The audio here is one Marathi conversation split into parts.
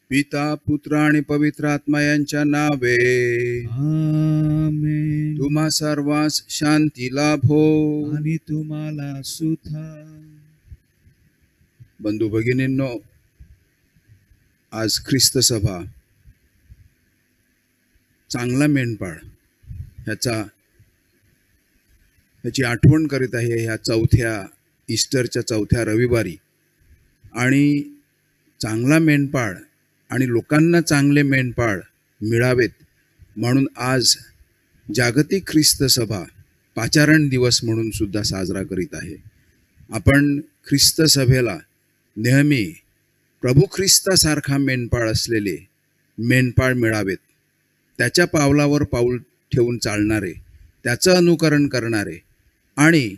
पिता पुत्र आणि पवित्र आत्मा यांच्या नावे आमेन. तुम्हा सर्वांस शांती लाभो. आणि तुम्हाला सुद्धा. बंधू भगिनींनो, आज ख्रिस्त सभा चांगला मेंढपाळ ह्याची आठवण करीत आहे ह्या ईस्टरच्या चौथ्या रविवारी. आणि चांगला मेंढपाळ आणि लोकांना चांगले मेंढपाळ मिळावेत म्हणून आज जागतिक ख्रिस्त सभा पाचारण दिवस म्हणून सुद्धा साजरा करीत आहे. आपण ख्रिस्त सभेला नेहमी प्रभू ख्रिस्तासारखा मेंढपाळ असलेले मेंढपाळ मिळावेत. त्याच्या पावलावर पाऊल ठेवून चालणारे, त्याचं अनुकरण करणारे आणि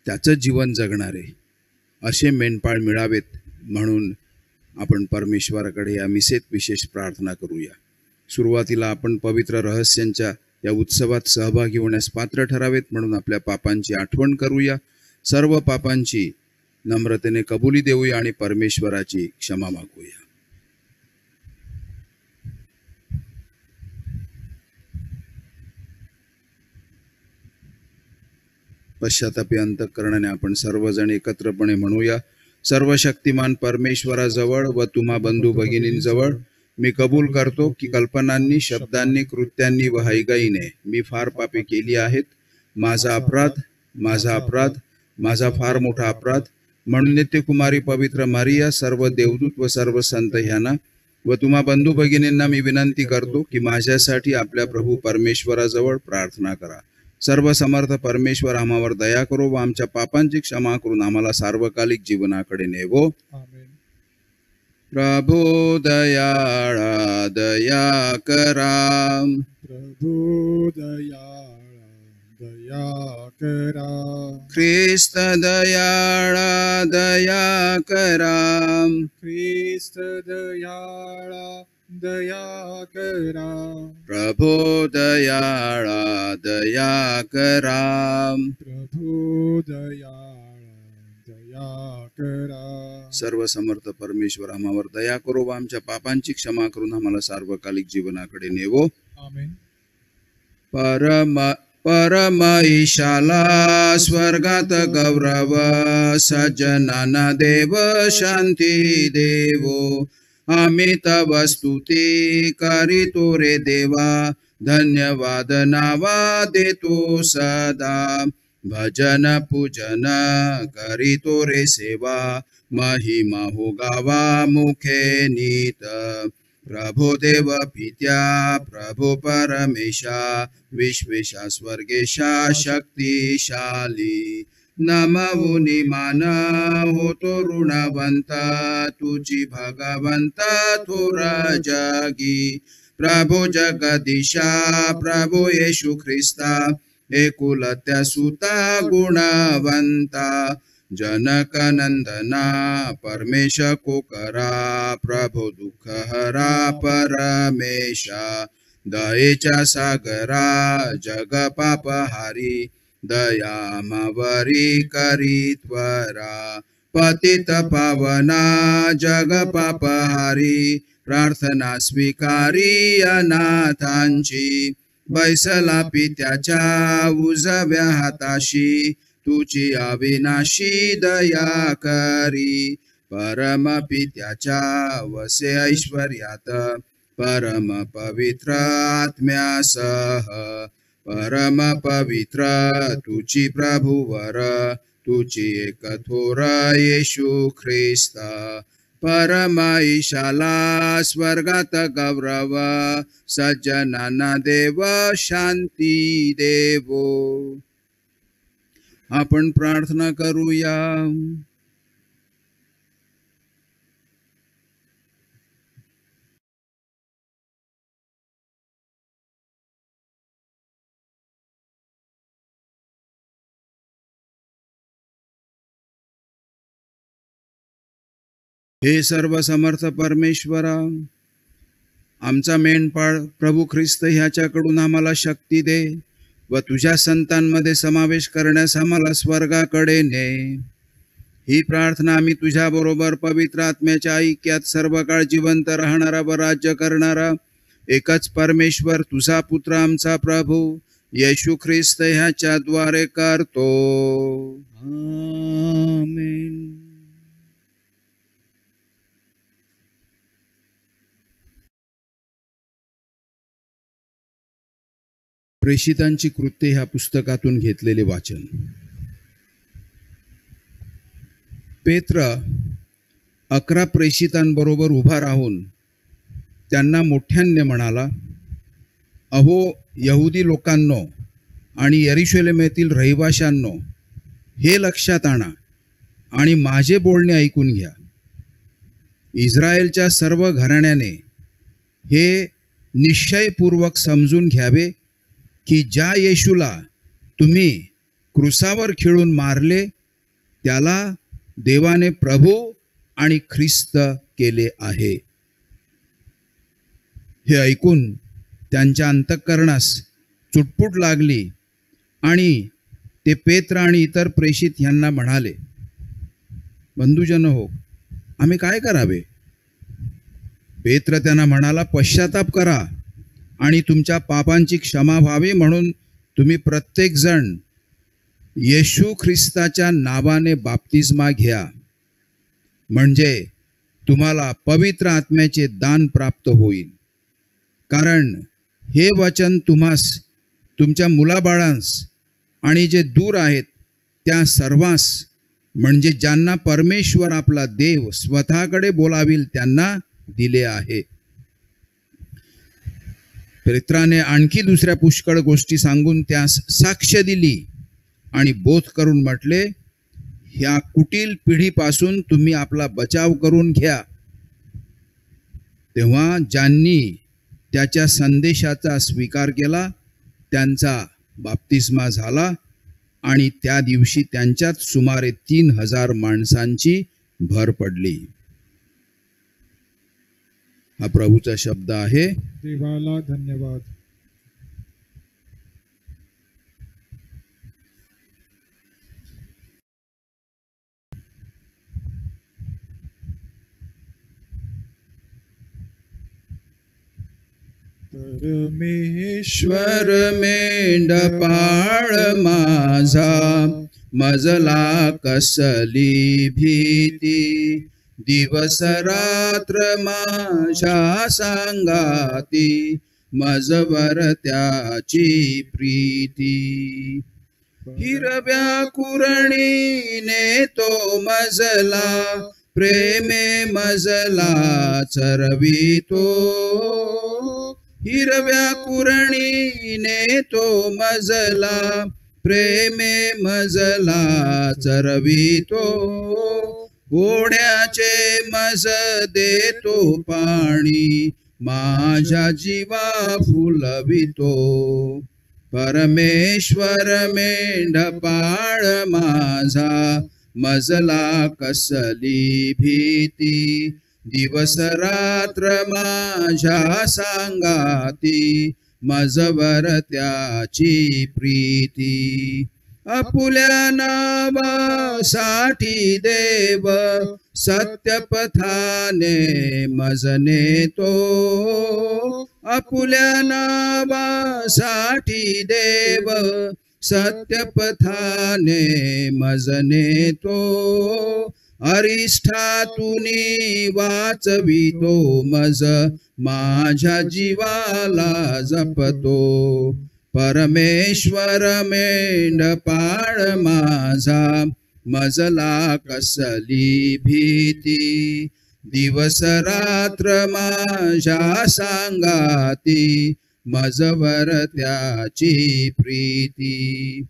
त्याचं जीवन जगणारे असे मेंढपाळ मिळावेत म्हणून आपण परमेश्वराकडे या मिसेत विशेष प्रार्थना करूया. सुरुवातीला आपण पवित्र रहस्यांच्या या उत्सवात सहभागी होण्यास पात्र ठरावेत म्हणून आपल्या पापांची आठवण करूया. सर्व पापांची नम्रतेने कबुली देऊया आणि परमेश्वराची क्षमा मागूया. पश्चातापी अंतःकरणाने आपण सर्वजण एकत्रपणे म्हणूया. सर्वशक्तिमान परमेश्वराजवळ व तुम्हा बंधू भगिनींजवळ मी कबूल करतो की कल्पनांनी, शब्दांनी, कृत्यांनी व हयगईने मी फार पापे केली आहेत. माझा अपराध, माझा फार मोठा अपराध. म्हणून नित्यकुमारी पवित्र मारिया, सर्व देवदूत व सर्व संत ह्यांना व तुम्हा बंधू भगिनींना मी विनंती करतो की माझ्यासाठी आपल्या प्रभू परमेश्वराजवळ प्रार्थना करा. सर्व समर्थ परमेश्वर आम्हावर दया करो व आमच्या पापांची क्षमा करून आम्हाला सार्वकालिक जीवनाकडे नेवो. प्रभु दयाळा दया करा. प्रभु दयाळा दया करा. ख्रिस्त दयाळा दया करा. ख्रिस्त दयाळा दया करा. प्रभु दयाळा दया करा. प्रभु दयाळा दया करा. सर्व समर्थ परमेश्वर आम्हावर दया करो व आमच्या पापांची क्षमा करून आम्हाला सार्वकालिक जीवनाकडे नेवो. आमेन. परम ईशाला स्वर्गात गौरव, सज्जनांना देव शांती देवो. आम्ही तव स्तुती करीतो रे देवा, धन्यवाद नावा देतो सदा. भजन पूजन करीतो रे सेवा, महिमा हो गावा मुखे नीत. प्रभो देव पित्या प्रभो परमेशा विश्वेशा स्वर्गेशा शक्तिशाली नमवुनी मान होतो ऋणवंत तुझी भगवंत थोरा जागी प्रभो जगदीशा प्रभो येशू ख्रिस्ता एकुलत्या सुता गुणवंता जनक नंदना परमेश को करा प्रभो दुःख हरा परमेशा दयेच्या सागरा जग पापहारी दयामावरी करी त्वरा पतित पावना जग पापहारी प्रार्थना स्वीकारी अनाथांची बैसला पित्याच्या उजव्या हाताशी तुझी अविनाशी दया करी परम पित्याच्या वसे ऐश्वर्यात परम पवित्र आत्म्यासह परम पवित्र तुझी प्रभुवर तुझी एक थोर येशू ख्रिस्त परम ईशाला स्वर्गात गौरव सज्जनांना देव शांती देवो. आपण प्रार्थना करूया. हे सर्व समर्थ परमेश्वरा, आमचा मेंढपाळ प्रभू ख्रिस्त ह्याच्याकडून आम्हाला शक्ती दे व तुझ्या संतांमध्ये समावेश करण्यास आम्हाला स्वर्गाकडे ने. ही प्रार्थना आम्ही तुझ्या बरोबर पवित्र आत्म्याच्या ऐक्यात सर्व काळ जिवंत राहणारा व राज्य करणारा एकच परमेश्वर तुझा पुत्र आमचा प्रभू येशू ख्रिस्त ह्याच्या द्वारे करतो. आमेन. प्रेषितांची कृत्ये ह्या पुस्तकातून घेतलेले वाचन. पेत्र 11 प्रेषितांबरोबर उभा राहून त्यांना मोठ्याने म्हणाला, अहो यहुदी लोकांनो आणि यरुशलेमेतील रहिवाशांनो, हे लक्षात आणा आणि माझे बोलणे ऐकून घ्या. इस्रायलच्या सर्व घराण्याने हे निश्चयपूर्वक समजून घ्यावे की ज्या येशूला तुम्ही क्रुसावर खिळून मारले त्याला देवाने प्रभू आणि ख्रिस्त केले आहे. हे ऐकून त्यांच्या अंतःकरणास चुटपुट लागली आणि ते पेत्र आणि इतर प्रेषित यांना म्हणाले, बंधुजन हो, आम्ही काय करावे? पेत्र त्यांना म्हणाला, पश्चाताप करा आणि तुमच्या पापांची क्षमा व्हावी म्हणून तुम्ही प्रत्येक जण येशू ख्रिस्ताच्या नावाने बाप्तिस्मा घ्या, म्हणजे तुम्हाला पवित्र आत्म्याचे दान प्राप्त होईल. कारण हे वचन तुम्हास, तुमच्या मुलाबाळांस आणि जे दूर आहेत त्या सर्वांस, म्हणजे ज्यांना परमेश्वर आपला देव स्वतःकडे बोलावील त्यांना दिले आहे. पेत्राने आणखी दुसऱ्या पुष्कळ गोष्टी सांगून त्यास साक्ष दिली आणि बोध करून म्हटले, ह्या कुटील पिढीपासून तुम्ही आपला बचाव करून घ्या. तेव्हा ज्यांनी त्याच्या संदेशाचा स्वीकार केला त्यांचा बाप्तिस्मा झाला आणि त्या दिवशी त्यांच्यात सुमारे 3000 माणसांची भर पडली. हा प्रभूचा शब्द आहे. देवाला धन्यवाद. ईश्वर मेंढपाळ माझा, मजला कसली भीती, दिवस रात्र माझ्या सांगाती, मजवर त्याची प्रीती. हिरव्या कुरणीने तो मजला प्रेमे मजला चरवितो, हिरव्या कुरणीने तो मजला प्रेमे मजला चरवितो, ओढ्याचे मज देतो पाणी माझ्या जीवा फुलवितो. परमेश्वर मेंढपाळ माझा मजला कसली भीती, दिवस रात्र माझ्या सांगाती मजवर त्याची प्रीती. आपुल्या नावासाठी देव सत्यपथाने मजने तो, आपुल्या नावासाठी देव सत्यपथाने मजने तो, अरिष्ठातुनी वाचवितो मज माझ्या जीवाला जपतो. परमेश्वर मेंढपाळ माझा मजला कसली भीती, दिवस रात्र माझ्या सांगाती मजवर त्याची प्रीती.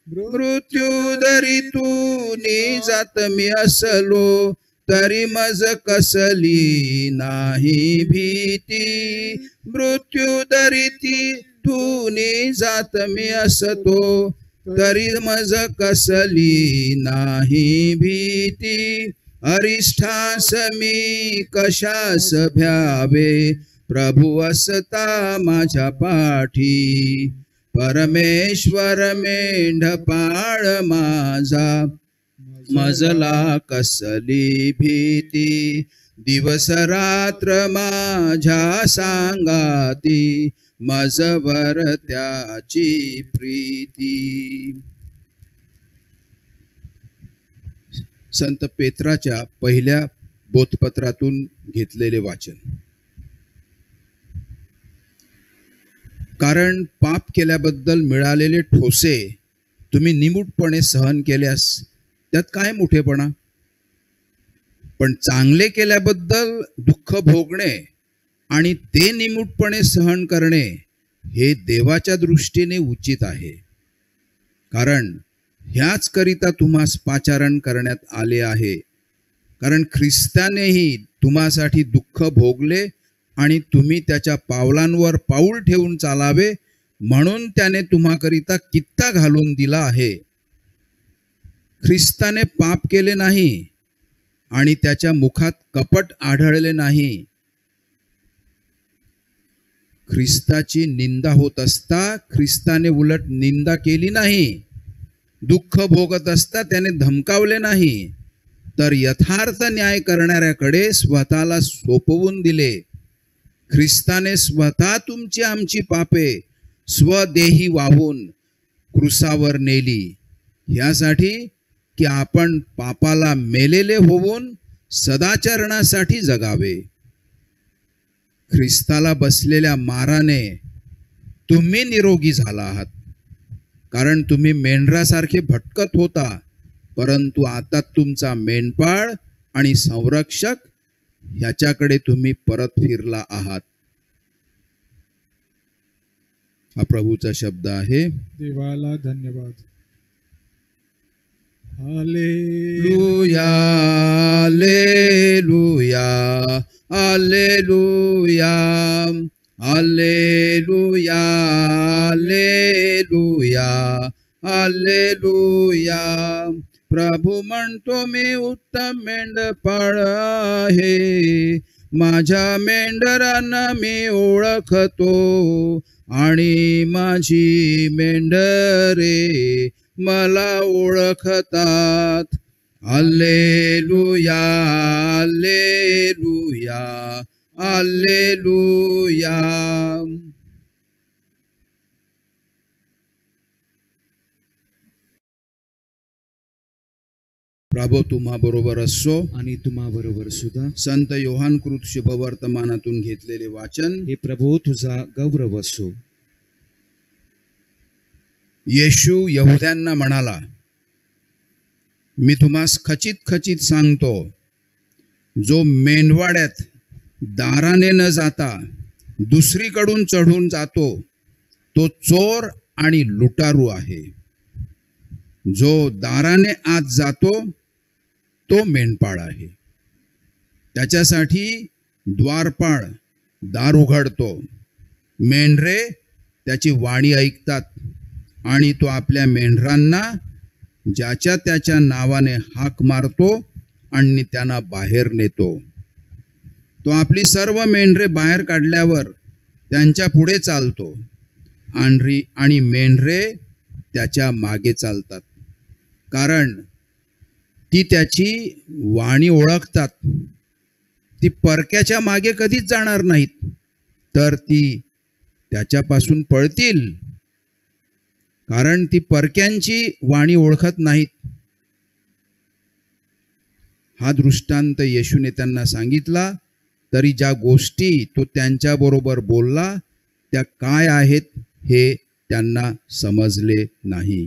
मृत्यू जरी तूनी जात मी असलो, तरी मज कसली नाही भीती. मृत्यू जरी ती तूनी जात मी असतो, तरी मज कसली नाही भीती. अरिष्ठास मी कशास भ्यावे, प्रभू असता माझ्या पाठी. परमेश्वर मेंढपाळ माझा मजला कसली भीती, दिवस रात्र माझ्या सांगाती मजवर त्याची प्रीती. संत पेत्राच्या पहिल्या बोधपत्रातून घेतलेले वाचन. कारण पाप केल्याबद्दल मिळालेले ठोसे तुम्ही निमूटपणे सहन केल्यास त्यात काय मोठेपणा, पण चांगले केल्याबद्दल दुःख भोगणे आणि ते निमूटपणे सहन करणे हे देवाच्या दृष्टीने उचित आहे. कारण ह्याच करिता तुम्हास पाचारण करण्यात आले आहे. कारण ख्रिस्तानेही तुम्हासाठी दुःख भोगले आणि तुम्ही त्याच्या पावलांवर पाऊल ठेवून चालावे, म्हणून त्याने तुम्हाकरिता कित्ता घालून दिला आहे. ख्रिस्ताने पाप केले नाही आणि त्याच्या मुखात कपट आढळले नाही. ख्रिस्ताची निंदा होत असता ख्रिस्ताने उलट निंदा केली नाही. दुःख भोगत असता त्याने धमकावले नाही, तर यथार्थ न्याय करणाऱ्याकडे स्वतःला सोपवून दिले. ख्रिस्ताने स्वतः तुमची आमची पापे स्वदेही वाहून क्रुसावर नेली, ह्यासाठी की आपण पापाला मेलेले होऊन सदाचरणासाठी जगावे. ख्रिस्ताला बसलेल्या माराने तुम्ही निरोगी झाला आहात. कारण तुम्ही मेंढरासारखे भटकत होता, परंतु आता तुमचा मेंढपाळ आणि संरक्षक ह्याच्याकडे तुम्ही परत फिरला आहात. हा प्रभूचा शब्द आहे. देवाला धन्यवाद. Hallelujah, hallelujah, hallelujah, hallelujah, hallelujah, hallelujah. प्रभू म्हणतो मी उत्तम मेंढपाळ आहे, माझ्या मेंढरांना मी ओळखतो आणि माझी मेंढरे मला ओळखतात. Hallelujah, hallelujah, hallelujah. प्रभू तुम्हा बरोबर असो आणि तुम्हा बरोबर सुद्धा. संत योहानकृत शुभवर्तमानातून घेतलेले वाचन. हे प्रभू तुझा गौरव असो. येशू यहुद्यांना म्हणाला, मी तुम्हास खचित खचित सांगतो, जो मेंढवाड्यात दाराने न जाता दुसरीकडून चढून जातो तो चोर आणि लुटारू आहे. जो दाराने आत जातो तो मेंढपाळ आहे. त्याच्यासाठी द्वारपाळ दार उघडतो. मेंढरे त्याची वाणी ऐकतात आणि तो आपल्या मेंढरांना ज्याच्या त्याच्या नावाने हाक मारतो आणि त्यांना बाहेर नेतो. तो आपली सर्व मेंढरे बाहेर काढल्यावर त्यांच्या पुढे चालतो आणि मेंढरे त्याच्या मागे चालतात, कारण ती त्याची वाणी ओळखतात. ती परक्याच्या मागे कधीच जाणार नाहीत, तर ती त्याच्यापासून पळतील, कारण ती परक्यांची वाणी ओळखत नाहीत. हा दृष्टांत येशूने त्यांना सांगितला, तरी ज्या गोष्टी तो त्यांच्याबरोबर बोलला त्या काय आहेत हे त्यांना समजले नाही.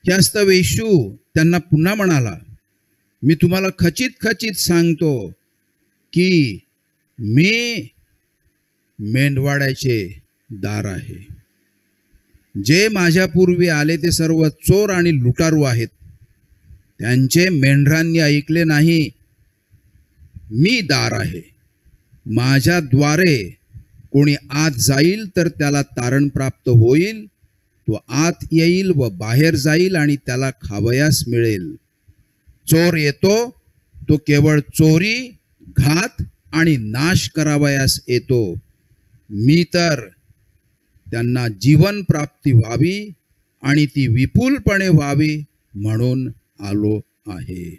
यास्तव येशू त्यांना पुन्हा म्हणाला, मी तुम्हाला खचित खचित सांगतो की मी मेंढवाड्याचे दार आहे. जे माझ्यापूर्वी आले ते सर्व चोर आणि लुटारू आहेत. त्यांचे मेंढरांनी ऐकले नाही. मी दार आहे. माझ्याद्वारे कोणी आत जाईल तर त्याला तारण प्राप्त होईल. तो आत येईल व बाहेर जाईल आणि त्याला खावयास मिळेल. चोर येतो तो केवळ चोरी, घात आणि नाश करावयास येतो. मी तर त्यांना जीवन प्राप्ती व्हावी आणि ती विपुलपणे व्हावी म्हणून आलो आहे.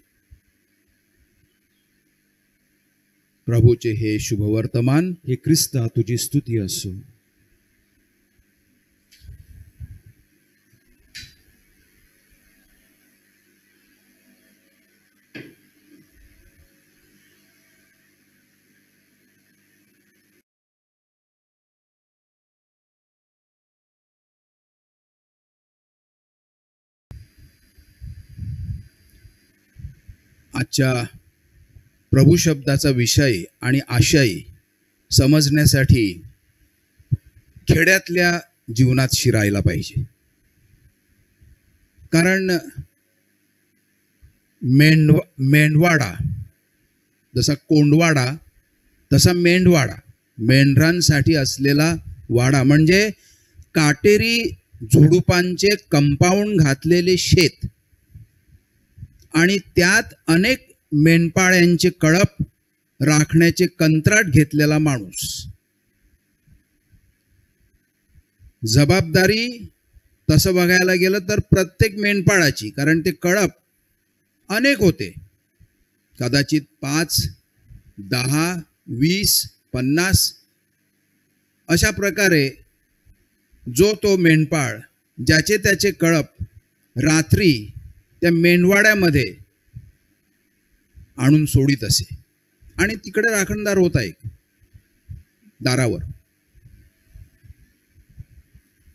प्रभूचे हे शुभवर्तमान. हे ख्रिस्ता तुझी स्तुती असो. आजच्या प्रभू शब्दाचा विषय आणि आशय समजण्यासाठी खेड्यातल्या जीवनात शिरायला पाहिजे. कारण मेंढवाडा जसा कोंडवाडा तसा मेंढवाडा, मेंढरांसाठी असलेला वाडा म्हणजे काटेरी झुडुपांचे कंपाऊंड घातलेले शेत आणि त्यात अनेक मेंढपाळ्यांचे कळप राखण्याचे कंत्राट घेतलेला माणूस. जबाबदारी तसं बघायला गेलं तर प्रत्येक मेंढपाळाची, कारण ते कळप अनेक होते. कदाचित 5, 10, 20, 50 अशा प्रकारे जो तो मेंढपाळ ज्याचे त्याचे कळप रात्री त्या मेंढवाड्यामध्ये आणून सोडित असे आणि तिकडे राखणदार होता एक दारावर.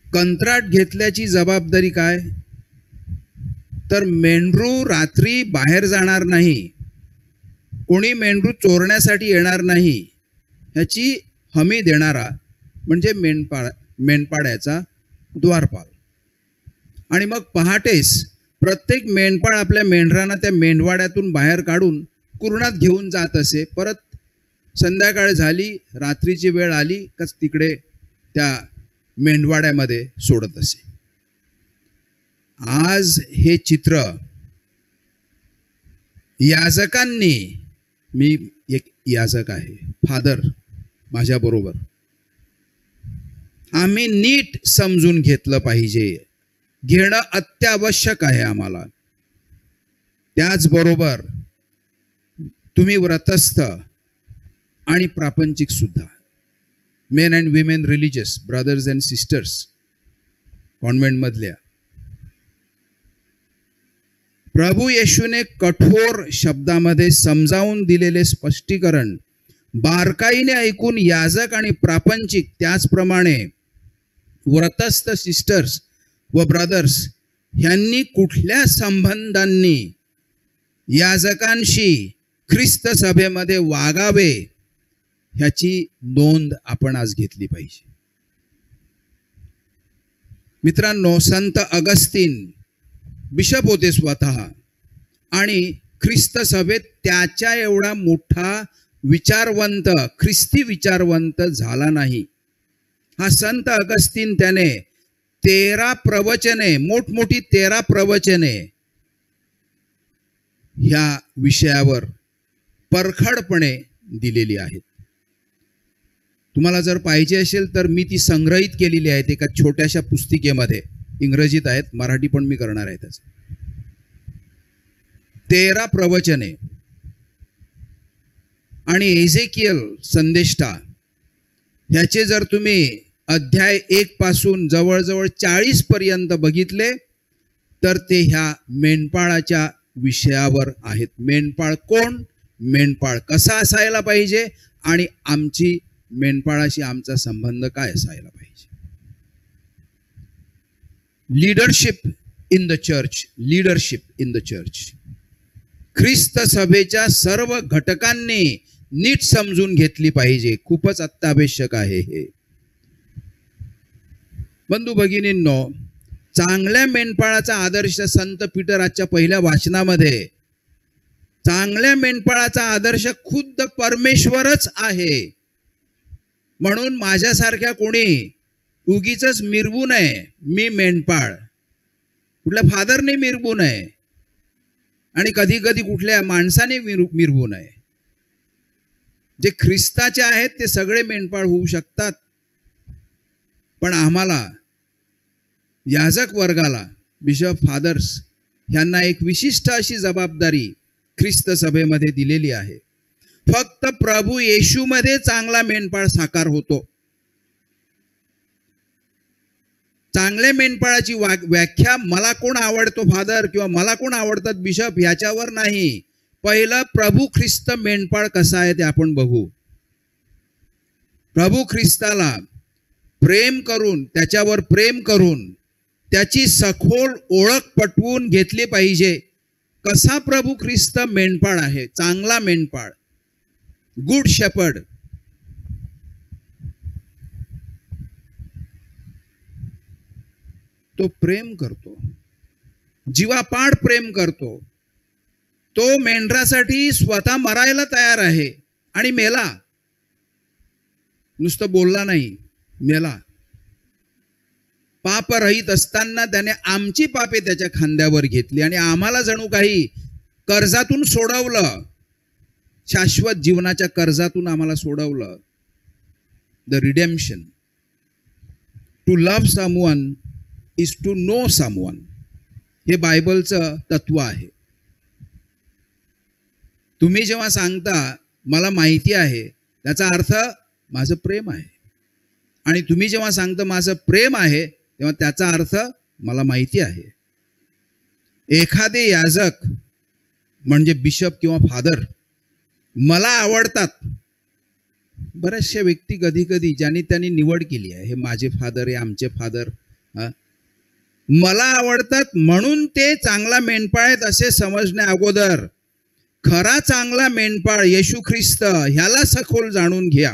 कंत्राट घेतल्याची जबाबदारी काय, तर मेंढरू रात्री बाहेर जाणार नाही, कोणी मेंढरू चोरण्यासाठी येणार नाही ह्याची हमी देणारा म्हणजे मेंढपाड्याचा द्वारपाल. आणि मग पहाटेस प्रत्येक मेंढपाळ आपल्या मेंढरांना त्या मेंढवाड्यातून बाहेर काढून कुरणात घेऊन जात असे. परत संध्याकाळ झाली, रात्रीची वेळ आली का तिकडे त्या मेंढवाड्यामध्ये सोडत असे. आज हे चित्र याजकांनी, मी एक याजक आहे, फादर माझ्याबरोबर, आम्ही नीट समजून घेतलं पाहिजे, घेणं अत्यावश्यक आहे आम्हाला. त्याचबरोबर तुम्ही व्रतस्थ आणि प्रापंचिक सुद्धा, men and women religious brothers and sisters कॉन्व्हेंटमधल्या, प्रभू येशूने कठोर शब्दामध्ये समजावून दिलेले स्पष्टीकरण बारकाईने ऐकून याजक आणि प्रापंचिक, त्याचप्रमाणे व्रतस्थ सिस्टर्स व ब्रदर्स ह्यांनी कुठल्या संबंधांनी याजकांशी ख्रिस्त सभेमध्ये वागावे ह्याची नोंद आपण आज घेतली पाहिजे. मित्रांनो, संत अगस्तीन बिशप होते स्वतः आणि ख्रिस्त सभेत त्याच्या एवढा मोठा विचारवंत, ख्रिस्ती विचारवंत झाला नाही. हा संत अगस्तीन त्याने 13 प्रवचने, मोठमोठी 13 प्रवचने ह्या विषयावर परखडपणे दिलेली आहेत. तुम्हाला जर पाहिजे असेल तर मी ती संग्रहित केलेली आहेत एका छोट्याशा पुस्तिकेमध्ये. इंग्रजीत आहेत, मराठी पण मी करणार आहे त्याचं. 13 प्रवचने आणि एझेकियल संदेष्टा ह्याचे जर तुम्ही अध्याय 1 पासून जवळजवळ 40 पर्यंत बघितले तर ते ह्या मेंढपाळाच्या विषयावर आहेत. मेंढपाळ कोण, मेंढपाळ कसा असायला पाहिजे आणि आमची मेंढपाळाशी आमचा संबंध काय असायला पाहिजे. Leadership in the church, leadership in the church. ख्रिस्त सभेच्या सर्व घटकांनी नीट समजून घेतली पाहिजे. खूपच अत्यावश्यक आहे हे. बंधू भगिनींनो, चांगल्या मेंढपाळाचा आदर्श संत पीटर आजच्या पहिल्या वाचनामध्ये, चांगल्या मेंढपाळाचा आदर्श खुद्द परमेश्वरच आहे. म्हणून माझ्यासारख्या कोणी उगीच मिरवू नये, मी मेंढपाळ, कुठल्या फादरने मिरवू नये आणि कधी कधी कुठल्या माणसाने मिरवू नये. जे ख्रिस्ताचे आहेत ते सगळे मेंढपाळ होऊ शकतात, पण आम्हाला याजक वर्गाला, बिशप, फादर्स यांना एक विशिष्ट अशी जबाबदारी ख्रिस्त सभेमध्ये दिलेली आहे. फक्त प्रभू येशूमध्ये चांगला मेंढपाळ साकार होतो. चांगल्या मेंढपाळाची व्याख्या मला कोण आवडतो फादर किंवा मला कोण आवडतात बिशप याच्यावर नाही. पहिलं प्रभू ख्रिस्त मेंढपाळ कसा आहे ते आपण बघू. प्रभू ख्रिस्ताला प्रेम करून, त्याच्यावर प्रेम करून त्याची सखोल ओळख पटवून घेतली पाहिजे. कसा प्रभू ख्रिस्त मेंढपाळ आहे, चांगला मेंढपाळ, गुड शेपर्ड. तो प्रेम करतो, जीवापाड प्रेम करतो. तो मेंढरासाठी स्वतः मरायला तयार आहे आणि मेला. नुसतं बोलला नाही, मेला. पापरहित असताना त्याने आमची पापे त्याच्या खांद्यावर घेतली आणि आम्हाला जणू काही कर्जातून सोडवलं, शाश्वत जीवनाच्या कर्जातून आम्हाला सोडवलं. The redemption. To love someone is to know someone, हे बायबलचं तत्व आहे. तुम्ही जेव्हा सांगता मला माहिती आहे, त्याचा अर्थ माझं प्रेम आहे. आणि तुम्ही जेव्हा सांगता माझं प्रेम आहे, तेव्हा त्याचा अर्थ मला माहिती आहे. एखादे याजक म्हणजे बिशप किंवा फादर मला आवडतात. बऱ्याचशा व्यक्ती कधी कधी ज्यांनी त्यांनी निवड केली आहे, हे माझे फादर, हे आमचे फादर, मला आवडतात म्हणून ते चांगला मेंढपाळ आहेत असे समजणे अगोदर खरा चांगला मेंढपाळ येशू ख्रिस्त ह्याला सखोल जाणून घ्या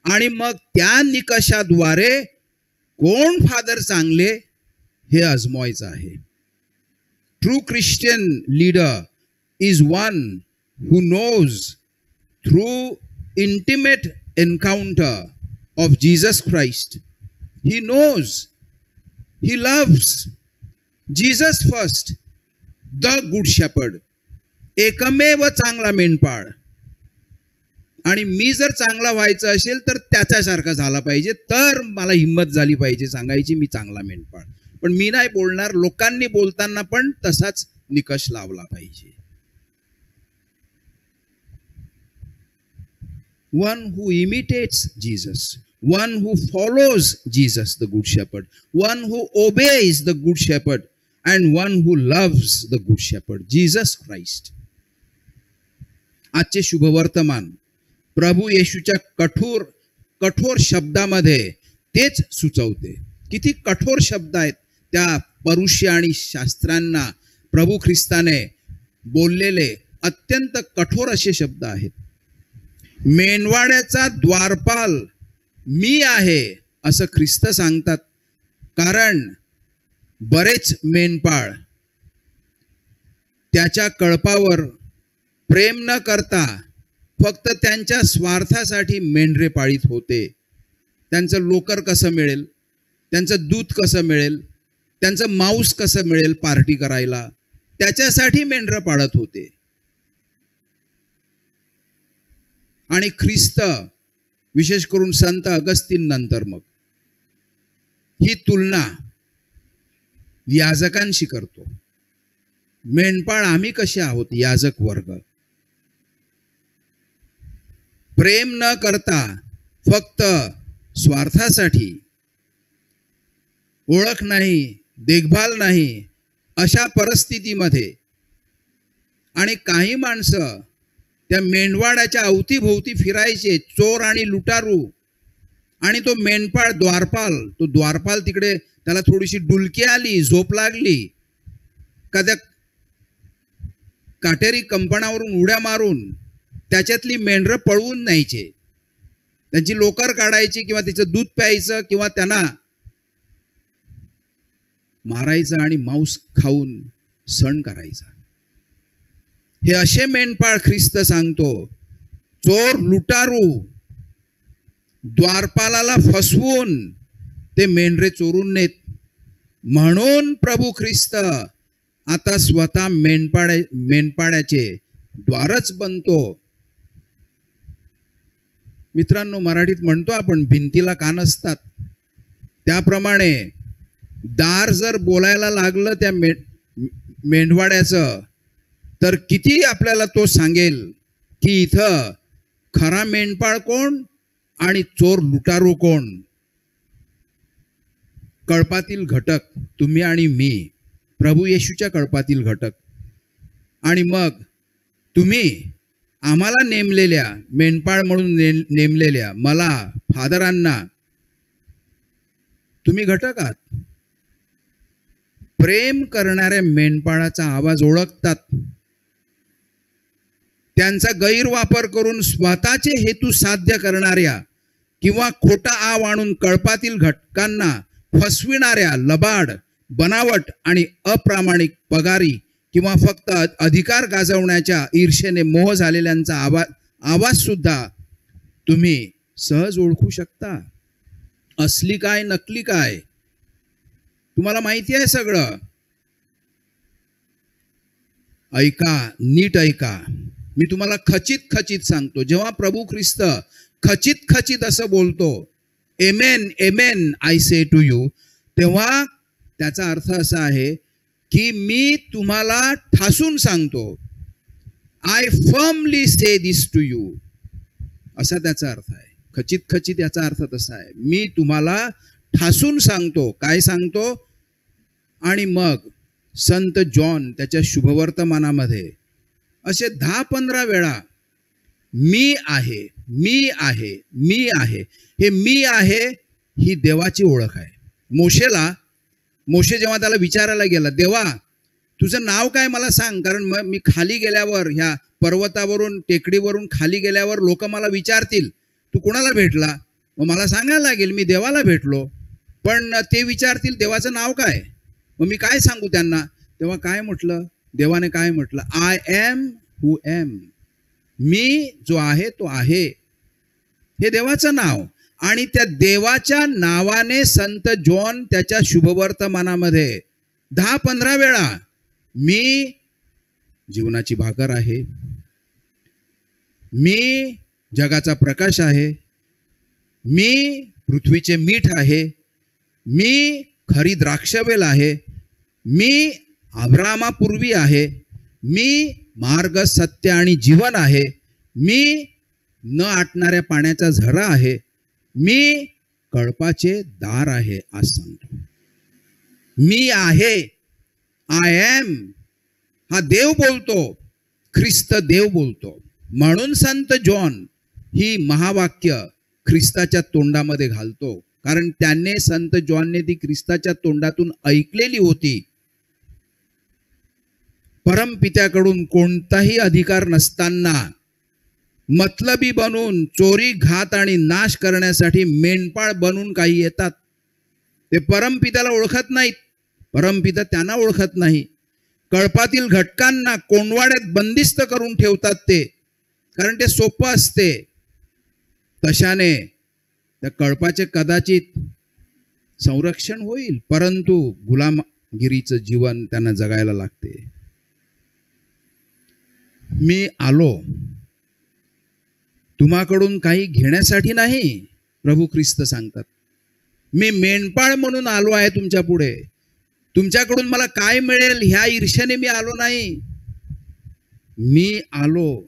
आणि मग त्या निकषाद्वारे कोण फादर चांगले हे आजमावायचं आहे. True Christian leader is one who knows through intimate encounter of Jesus Christ. He knows, he loves Jesus first, the good shepherd. एकमेव चांगला मेंढपाळ. आणि मी जर चांगला व्हायचं असेल तर त्याच्यासारखा झाला पाहिजे, तर मला हिंमत झाली पाहिजे सांगायची मी चांगला मेंढपाळ. पण मी नाही बोलणार, लोकांनी बोलताना पण तसाच निकष लावला पाहिजे. One who imitates Jesus, one who follows Jesus, the good shepherd, one who obeys the good shepherd, and one who loves the good shepherd, Jesus Christ. आजचे शुभवर्तमान प्रभू येशूच्या कठोर शब्दामध्ये तेच सुचवते. किती कठोर शब्द आहेत त्या परुष्य आणि शास्त्रांना प्रभू ख्रिस्ताने बोललेले, अत्यंत कठोर असे शब्द आहेत. मेंढवाड्याचा द्वारपाल मी आहे असं ख्रिस्त सांगतात. कारण बरेच मेंढपाळ त्याच्या कळपावर प्रेम न करता फक्त त्यांच्या स्वार्थासाठी मेंढरे पाळीत होते. त्यांचं लोकर कसं मिळेल, त्यांचं दूध कसं मिळेल, त्यांचं मांस कसं मिळेल पार्टी करायला, त्याच्यासाठी मेंढरं पाळत होते. आणि ख्रिस्त विशेष करून संत अगस्तीन नंतर मग ही तुलना याजकांशी करतो. मेंढपाळ आम्ही कसे आहोत? याजक वर्ग. प्रेम न करता फक्त स्वार्थासाठी, ओळख नाही, देखभाल नाही, अशा परिस्थितीमध्ये आणि काही माणसं त्या मेंढवाड्याच्या अवतीभोवती फिरायचे, चोर आणि लुटारू. आणि तो मेंढपाळ द्वारपाल तिकडे त्याला थोडीशी डुलकी आली, झोप लागली का त्या काटेरी कंपणावरून उड्या मारून त्याच्यातली मेंढरं पळवून न्यायचे, त्यांची लोकर काढायची किंवा तिचं दूध प्यायचं किंवा त्यांना मारायचं आणि मांस खाऊन सण करायचा. हे असे मेंढपाळ ख्रिस्त सांगतो. चोर लुटारू द्वारपालाला फसवून ते मेंढरे चोरून नेत. म्हणून प्रभू ख्रिस्त आता स्वतः मेंढपाळ्याचे द्वारच बनतो. मित्रांनो, मराठीत म्हणतो आपण भिंतीला कान असतात, त्याप्रमाणे दार जर बोलायला लागलं त्या मेंढवाड्याचं, तर किती आपल्याला तो सांगेल की इथं खरा मेंढपाळ कोण आणि चोर लुटारू कोण. कळपातील घटक तुम्ही आणि मी, प्रभू येशूच्या कळपातील घटक. आणि मग तुम्ही आम्हाला नेमलेल्या मेंढपाळ म्हणून नेमलेल्या मला, फादरांना तुम्ही घटक आहात. प्रेम करणाऱ्या मेंढपाळाचा आवाज ओळखतात. त्यांचा गैरवापर करून स्वतःचे हेतू साध्य करणाऱ्या किंवा खोटा आव आणून कळपातील घटकांना फसविणाऱ्या लबाड, बनावट आणि अप्रामाणिक पगारी किंवा फक्त अधिकार गाजवण्याच्या ईर्षेने मोह झालेल्यांचा आवाज सुद्धा तुम्ही सहज ओळखू शकता. असली काय नकली काय तुम्हाला माहिती आहे सगळं. ऐका, नीट ऐका, मी तुम्हाला खचित सांगतो. जेव्हा प्रभू ख्रिस्त खचित असं बोलतो, amen amen I say to you, तेव्हा त्याचा अर्थ असा आहे की मी तुम्हाला ठासून सांगतो. I firmly say this to you, असा त्याचा अर्थ आहे. खचित याचा अर्थ तसा आहे, मी तुम्हाला ठासून सांगतो. काय सांगतो? आणि मग संत जॉन त्याच्या शुभवर्तमानामध्ये असे 10-15 वेळा मी आहे, मी आहे, मी आहे. हे मी आहे ही देवाची ओळख आहे. मोशे जेव्हा त्याला विचारायला गेला, देवा तुझं नाव काय मला सांग, कारण मी खाली गेल्यावर, ह्या पर्वतावरून टेकडीवरून खाली गेल्यावर लोक मला विचारतील तू कोणाला भेटला. मग मला सांगायला लागेल मी देवाला भेटलो. पण ते विचारतील देवाचं नाव काय, मग मी काय सांगू त्यांना. तेव्हा काय म्हटलं देवाने? काय म्हटलं? आय एम हू एम, मी जो आहे तो आहे. हे देवाचं नाव. आणि त्या देवाच्या नावाने संत जॉन त्याच्या शुभवर्तमानामध्ये 10-15 वेळा मी जीवनाची भाकर आहे, मी जगाचा प्रकाश आहे, मी पृथ्वीचे मीठ आहे, मी खरी द्राक्षवेल आहे, मी अब्रामापूर्वी आहे, मी मार्ग, सत्य आणि जीवन आहे, मी न आटणाऱ्या पाण्याचा झरा आहे, मी कळपाचे दार आहे. आज सांगतो मी आहे. आय एम हा देव बोलतो, ख्रिस्त देव बोलतो. म्हणून संत जॉन ही महावाक्य ख्रिस्ताच्या तोंडामध्ये घालतो, कारण त्याने, संत जॉनने ती ख्रिस्ताच्या तोंडातून ऐकलेली होती. परमपित्याकडून कोणताही अधिकार नसताना मतलबी बनून चोरी, घात आणि नाश करण्यासाठी मेंढपाळ बनून काही येतात. ते परमपित्याला ओळखत नाहीत, परमपिता त्यांना ओळखत नाही. कळपातील घटकांना कोंडवाड्यात बंदिस्त करून ठेवतात ते, कारण ते सोपं असते. तशाने त्या कळपाचे कदाचित संरक्षण होईल, परंतु गुलामगिरीचं जीवन त्यांना जगायला लागते. मी आलो तुम्हाकडून काही घेण्यासाठी नाही, प्रभू ख्रिस्त सांगतात. मी मेंढपाळ म्हणून आलो आहे तुमच्या पुढे. तुमच्याकडून मला काय मिळेल ह्या ईर्ष्याने मी आलो नाही. मी आलो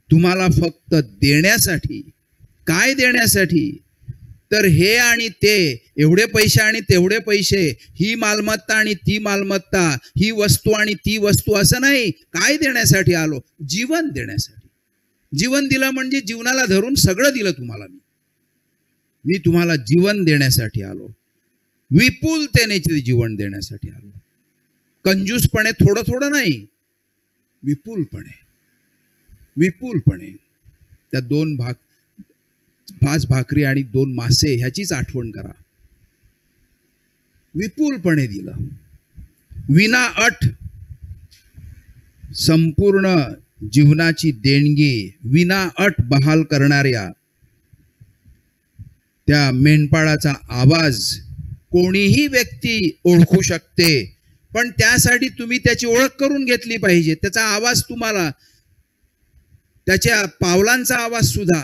तुम्हाला फक्त देण्यासाठी. काय देण्यासाठी? तर हे आणि ते, एवढे पैसे आणि तेवढे पैसे, ही मालमत्ता आणि ती मालमत्ता, ही वस्तू आणि ती वस्तू, असं नाही. काय देण्यासाठी आलो? जीवन देण्यासाठी. जीवन दिलं म्हणजे जीवनाला धरून सगळं दिलं तुम्हाला. मी तुम्हाला जीवन देण्यासाठी आलो, विपुलतेने जीवन देण्यासाठी आलो. कंजूसपणे थोडं थोडं नाही, विपुलपणे. विपुलपणे. त्या 5 भाकरी आणि 2 मासे ह्याचीच आठवण करा. विपुलपणे दिलं, विना अट. संपूर्ण जीवनाची देणगी विना अट बहाल करणाऱ्या त्या मेंढपाळाचा आवाज कोणीही व्यक्ती ओळखू शकते, पण त्यासाठी तुम्ही त्याची ओळख करून घेतली पाहिजे. त्याचा आवाज तुम्हाला, त्याच्या पावलांचा आवाज सुद्धा.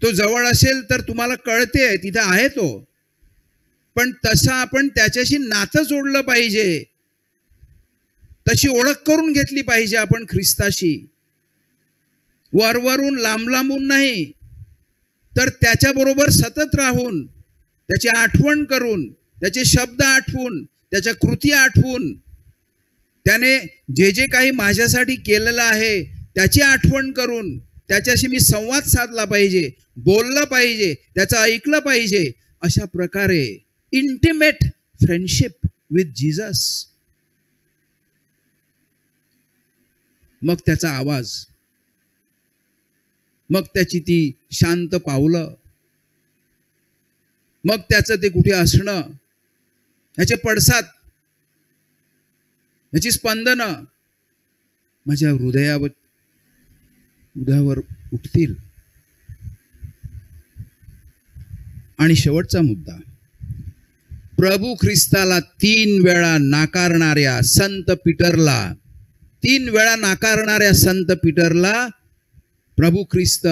तो जवळ असेल तर तुम्हाला कळते तिथे आहे तो, पण तसं आपण त्याच्याशी नातं जोडलं पाहिजे. तशी ओळख करून घेतली पाहिजे आपण ख्रिस्ताशी. वरवरून लांब लांबून नाही, तर त्याच्याबरोबर सतत राहून, त्याची आठवण करून, त्याचे शब्द आठवून, त्याच्या कृती आठवून, त्याने जे जे काही माझ्यासाठी केलेलं आहे त्याची आठवण करून त्याच्याशी मी संवाद साधला पाहिजे, बोललं पाहिजे, त्याचं ऐकलं पाहिजे. अशा प्रकारे इंटिमेट फ्रेंडशिप विथ जीसस. मग त्याचा आवाज, मग त्याची ती शांत पावलं, मग त्याचं ते कुठे असणं, ह्याचे पडसाद, ह्याची स्पंदनं माझ्या हृदयावर उठतील. आणि शेवटचा मुद्दा, प्रभू ख्रिस्ताला 3 वेळा नाकारणाऱ्या संत पीटरला, 3 वेळा नाकारणाऱ्या संत पीटरला प्रभू ख्रिस्त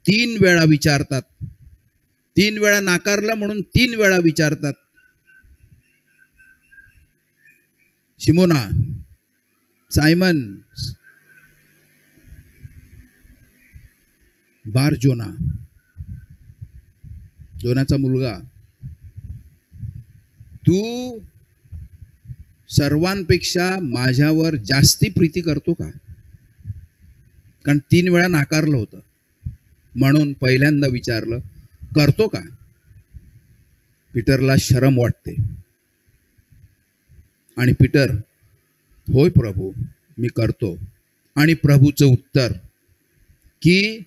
3 वेळा विचारतात. 3 वेळा नाकारलं म्हणून 3 वेळा विचारतात, शिमोना, सायमन, बार जोना, जोनाचा मुलगा, तू सर्वांपेक्षा माझ्यावर जास्ती प्रीती करतो का? कारण 3 वेळा नाकारलं होतं, म्हणून पहिल्यांदा विचारलं, करतो का? पीटरला शरम वाटते आणि पीटर, होय प्रभू, मी करतो. आणि प्रभूचं उत्तर की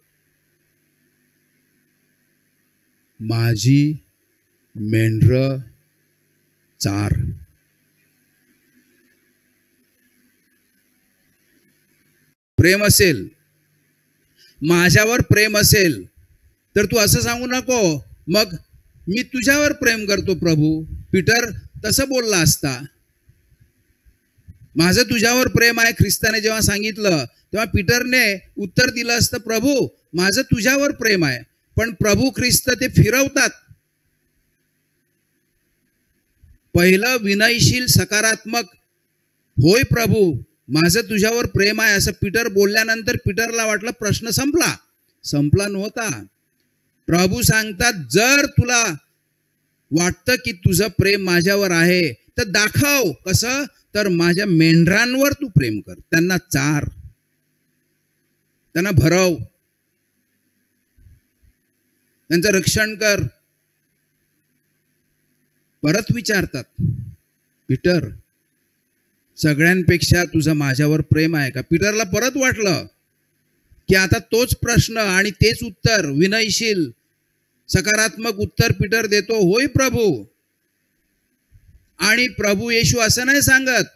माझी मेंढरं चार. प्रेम असेल, माझ्यावर प्रेम असेल, तर तू असं सांगू नको, मग मी तुझ्यावर प्रेम करतो प्रभू. पीटर तसं बोलला असता. माझं तुझ्यावर प्रेम आहे ख्रिस्ताने जेव्हा सांगितलं, तेव्हा पीटरने उत्तर दिलं असतं, प्रभू माझं तुझ्यावर प्रेम आहे. पण प्रभू ख्रिस्त ते फिरवतात. पहिलं विनयशील सकारात्मक, होय प्रभू माझं तुझ्यावर प्रेम आहे असं पीटर बोलल्यानंतर पीटरला वाटलं प्रश्न संपला. संपला नव्हता. प्रभू सांगतात, जर तुला वाटतं की तुझं प्रेम माझ्यावर आहे तर दाखव. कसं? तर माझ्या मेंढरांवर तू प्रेम कर, त्यांना चार, त्यांना भरव, त्यांचं रक्षण कर. परत विचारतात, पीटर सगळ्यांपेक्षा तुझं माझ्यावर प्रेम आहे का? पीटरला परत वाटलं की आता तोच प्रश्न आणि तेच उत्तर, विनयशील सकारात्मक उत्तर पीटर देतो, होय प्रभू. आणि प्रभू येशू असं नाही सांगत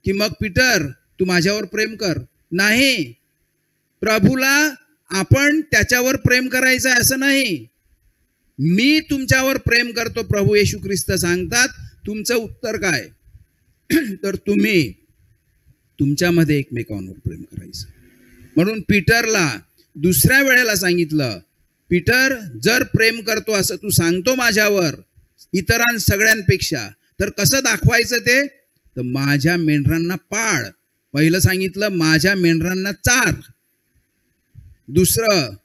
की मग पीटर तू माझ्यावर प्रेम कर. नाही, प्रभूला आपण त्याच्यावर प्रेम करायचं आहे असं नाही. मी तुमच्यावर प्रेम करतो, प्रभू येशू ख्रिस्त सांगतात. तुमचं उत्तर काय? तर तुम्ही तुमच्यामध्ये एकमेकांवर प्रेम करायचं. म्हणून पीटरला दुसऱ्या वेळेला सांगितलं, पीटर जर प्रेम करतो असं तू सांगतो माझ्यावर सगळ्यांपेक्षा, तर कसं दाखवायचं ते? तर माझ्या मेंढरांना पाळ. पहिलं सांगितलं माझ्या मेंढरांना चार. दुसरं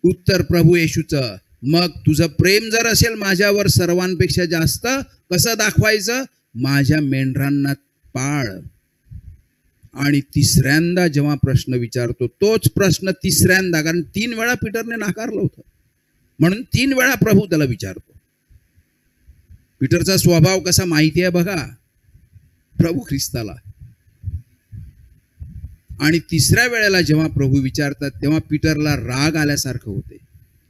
उत्तर प्रभू येशूचं, मग तुझं प्रेम जर असेल माझ्यावर सर्वांपेक्षा जास्त, कसं दाखवायचं? माझ्या मेंढरांना पाळ. आणि तिसऱ्यांदा जेव्हा प्रश्न विचारतो, तोच प्रश्न तिसऱ्यांदा, कारण 3 वेळा पीटरने नाकारलं होतं, म्हणून 3 वेळा प्रभू त्याला विचारतो. पीटरचा स्वभाव कसा माहिती आहे बघा प्रभू ख्रिस्ताला. आणि तिसऱ्या वेळेला जेव्हा प्रभू विचारतात तेव्हा पीटरला राग आल्यासारखं होते.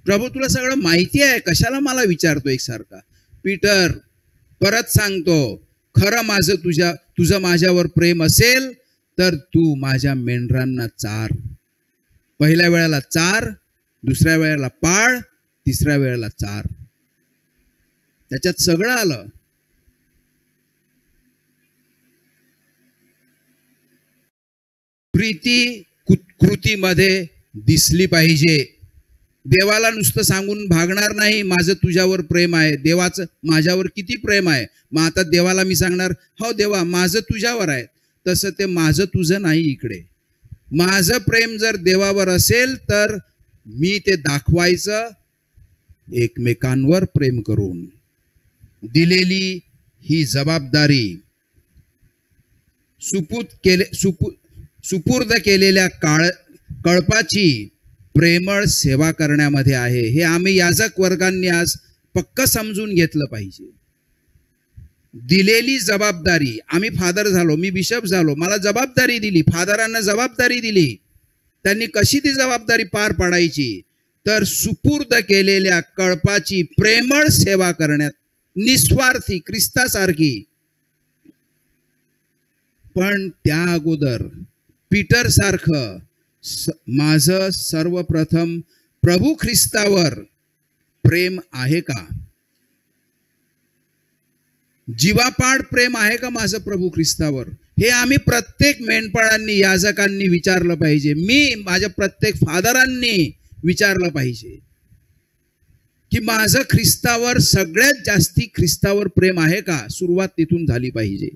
प्रभू तुला सगळं माहिती आहे, कशाला मला विचारतो एकसारखा? पीटर परत सांगतो, खरं तुझं माझ्यावर प्रेम असेल तर तू माझ्या मेंढरांना चार. पहिल्या वेळेला चार, दुसऱ्या वेळेला पाळ, तिसऱ्या वेळेला चार. त्याच्यात सगळं आलं. प्रीती कृतीमध्ये दिसली पाहिजे. देवाला नुसतं सांगून भागणार नाही माझं तुझ्यावर प्रेम आहे, देवाचं माझ्यावर किती प्रेम आहे. मग आता देवाला मी सांगणार, हो देवा माझं तुझ्यावर आहे, तसं ते माझं तुझं नाही. इकडे माझं प्रेम जर देवावर असेल तर मी ते दाखवायचं एकमेकांवर प्रेम करून. दिलेली ही जबाबदारी सुपूर्द केलेल्या कळपाची प्रेमळ सेवा करण्यामध्ये आहे. हे आम्ही याजक वर्गांनी आज पक्क समजून घेतलं पाहिजे. दिलेली जबाबदारी, आम्ही फादर झालो, मी बिशप झालो, मला जबाबदारी दिली, फादरांना जबाबदारी दिली. त्यांनी कशी ती जबाबदारी पार पाडायची? तर सुपूर्द केलेल्या कळपाची प्रेमळ सेवा करण्यात, निस्वार्थी ख्रिस्तासारखी. पण त्या अगोदर पीटर सारखं माझं सर्वप्रथम प्रभू ख्रिस्तावर प्रेम आहे का? जीवापाड प्रेम आहे का माझं प्रभू ख्रिस्तावर? हे आम्ही प्रत्येक मेंढपाळांनी, याजकांनी विचारलं पाहिजे. मी माझ्या प्रत्येक फादरांनी विचारलं पाहिजे की माझं ख्रिस्तावर, सगळ्यात जास्ती ख्रिस्तावर प्रेम आहे का? सुरुवात तिथून झाली पाहिजे.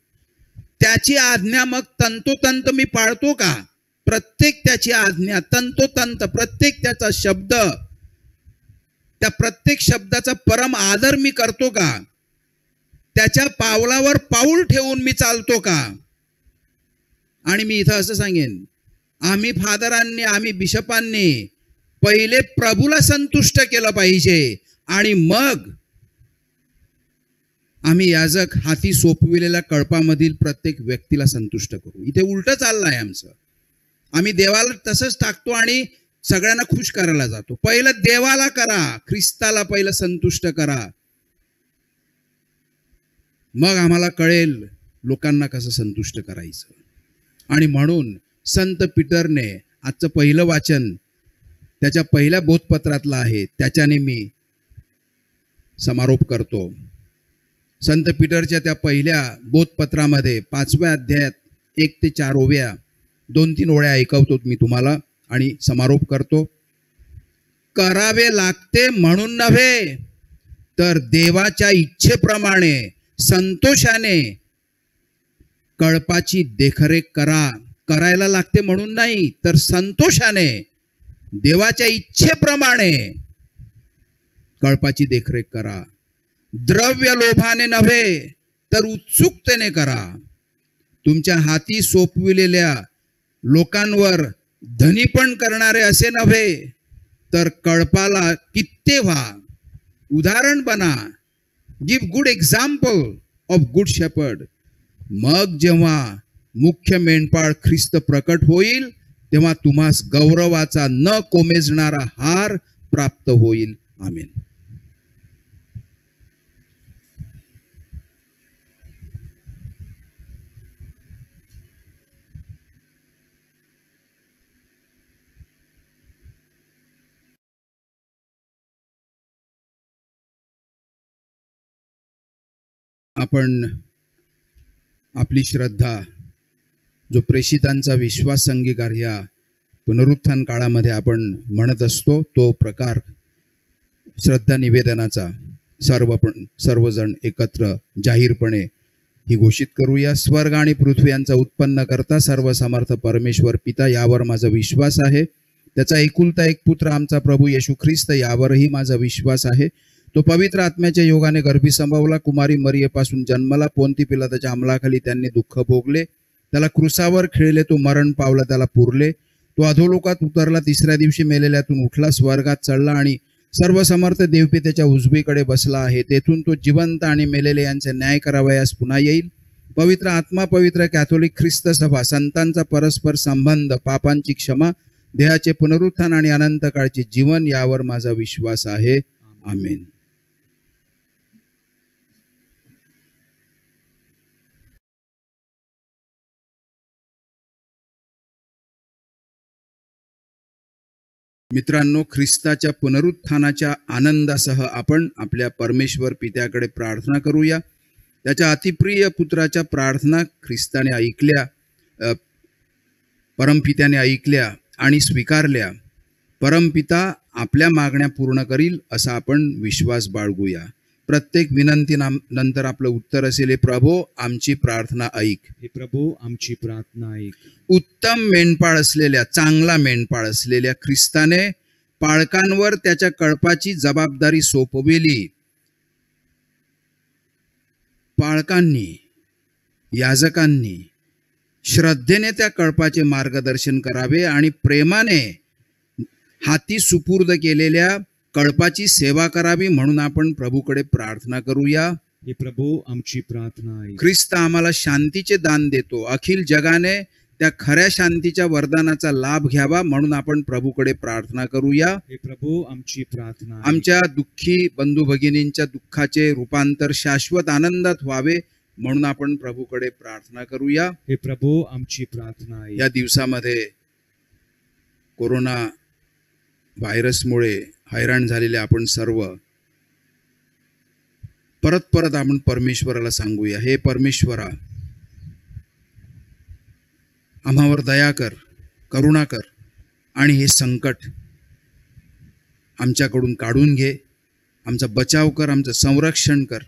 त्याची आज्ञा मग तंतोतंत मी पाळतो का? प्रत्येक त्याची आज्ञा तंतोतंत, प्रत्येक त्याचा शब्द, त्या प्रत्येक शब्दाचा परम आदर मी करतो का? त्याच्या पावलावर पाऊल ठेवून मी चालतो का? आणि मी इथं असं सांगेन, आम्ही फादरांनी, आम्ही बिशपांनी पहिले प्रभूला संतुष्ट केलं पाहिजे आणि मग आम्ही याजक हाती सोपविलेल्या कळपामधील प्रत्येक व्यक्तीला संतुष्ट करू. इथे उलट चाललंय आमचं. आम्ही देवाला तसंच टाकतो आणि सगळ्यांना खुश करायला जातो. पहिलं देवाला करा, ख्रिस्ताला पहिलं संतुष्ट करा, मग आम्हाला कळेल लोकांना कसं संतुष्ट करायचं. आणि म्हणून संत पीटरने आजचं पहिलं वाचन त्याच्या पहिल्या बोधपत्रातलं आहे, त्याच्याने मी समारोप करतो. संत पीटरच्या त्या पहिल्या बोधपत्रामध्ये 5व्या अध्यायात 1 ते 4 ओव्या, 2-3 ओळ्या ऐकवतो मी तुम्हाला आणि समारोप करतो. करावे लागते म्हणून नव्हे, तर देवाच्या इच्छेप्रमाणे संतोषाने कळपाची देखरेख करा. करायला लागते म्हणून नाही, तर संतोषाने, देवाच्या इच्छेप्रमाणे कळपाची देखरेख करा. द्रव्य लोभाने नव्हे, तर उत्सुकतेने करा. तुमच्या हाती सोपविलेल्या लोकांवर धनीपण करणारे असे नव्हे, तर कळपाला कित्ते व्हा, उदाहरण बना. Give good example of good shepherd. मग जेव्हा मुख्य मेंढपाळ ख्रिस्त प्रकट होईल तेव्हा तुम्हास गौरवाचा न कोमेजणारा हार प्राप्त होईल. आमेन. आपण आपली श्रद्धा, जो प्रेषितांचा विश्वास अंगीकार ह्या पुनरुत्थान काळामध्ये आपण म्हणत असतो, तो प्रकार श्रद्धा निवेदनाचा सर्वजण एकत्र जाहीरपणे ही घोषित करूया. स्वर्ग आणि पृथ्वी यांचा उत्पन्न करता सर्वसमर्थ परमेश्वर पिता यावर माझा विश्वास आहे. त्याचा एकुलता एक पुत्र आमचा प्रभू येशू ख्रिस्त यावरही माझा विश्वास आहे. तो पवित्र आत्म्याच्या योगाने गर्भी संभवला, कुमारी मरियेपासून जन्मला, पोंती पिलाताच्या अंमलाखाली त्यांनी दुःख भोगले, त्याला क्रुसावर खिळले, तो मरण पावला, त्याला पुरले, तो अधोलोकात उतरला, तिसऱ्या दिवशी मेलेल्यातून उठला, स्वर्गात चढला आणि सर्वसमर्थ देवपितेच्या उजवीकडे बसला आहे. तेथून तो जिवंत आणि मेलेले यांचे न्याय करावयास पुन्हा येईल. पवित्र आत्मा, पवित्र कॅथोलिक ख्रिस्त सभा, संतांचा परस्पर संबंध, पापांची क्षमा, देहाचे पुनरुत्थान आणि अनंत काळचे जीवन यावर माझा विश्वास आहे. आमेन. मित्रांनो, ख्रिस्ताच्या पुनरुत्थानाच्या आनंदासह आपण आपल्या परमेश्वर पित्याकडे प्रार्थना करूया. त्याच्या अतिप्रिय पुत्राच्या प्रार्थना ख्रिस्ताने ऐकल्या, परमपित्याने ऐकल्या आणि स्वीकारल्या. परमपिता आपल्या मागण्या पूर्ण करील असा आपण विश्वास बाळगूया. प्रत्येक विनंती नंतर आपलं उत्तर असेल, प्रभो आमची प्रार्थना ऐक. हे प्रभू आमची प्रार्थना ऐक. उत्तम मेंढपाळ असलेल्या, चांगला मेंढपाळ असलेल्या ख्रिस्ताने पाळकांवर त्याच्या कळपाची जबाबदारी सोपविली. पाळकांनी, याजकांनी श्रद्धेने त्या कळपाचे मार्गदर्शन करावे आणि प्रेमाने हाती सुपूर्द केलेल्या कळपाची सेवा करावी. म्हणून आपण प्रभूकडे प्रार्थना करूया. हे प्रभू आमची प्रार्थना ऐक. ख्रिस्त आम्हाला शांतीचे दान देतो. अखिल जगाने त्या खऱ्या शांतीच्या वरदानाचा लाभ घ्यावा. म्हणून आपण प्रभूकडे प्रार्थना करूया. हे प्रभू आमची प्रार्थना ऐक. आमच्या दुःखी बंधू भगिनींच्या दुःखाचे रूपांतर शाश्वत आनंदात व्हावे. म्हणून आपण प्रभूकडे प्रार्थना करूया. हे प्रभू आमची प्रार्थना ऐक. या दिवसामध्ये कोरोना व्हायरसमुळे हैराण झालेले आपण सर्व परत आपण परमेश्वराला सांगूया, हे परमेश्वरा, आम्हावर दया कर, करुणा कर आणि हे संकट आमच्याकडून काढून घे. आमचा बचाव कर, आमचं संरक्षण कर.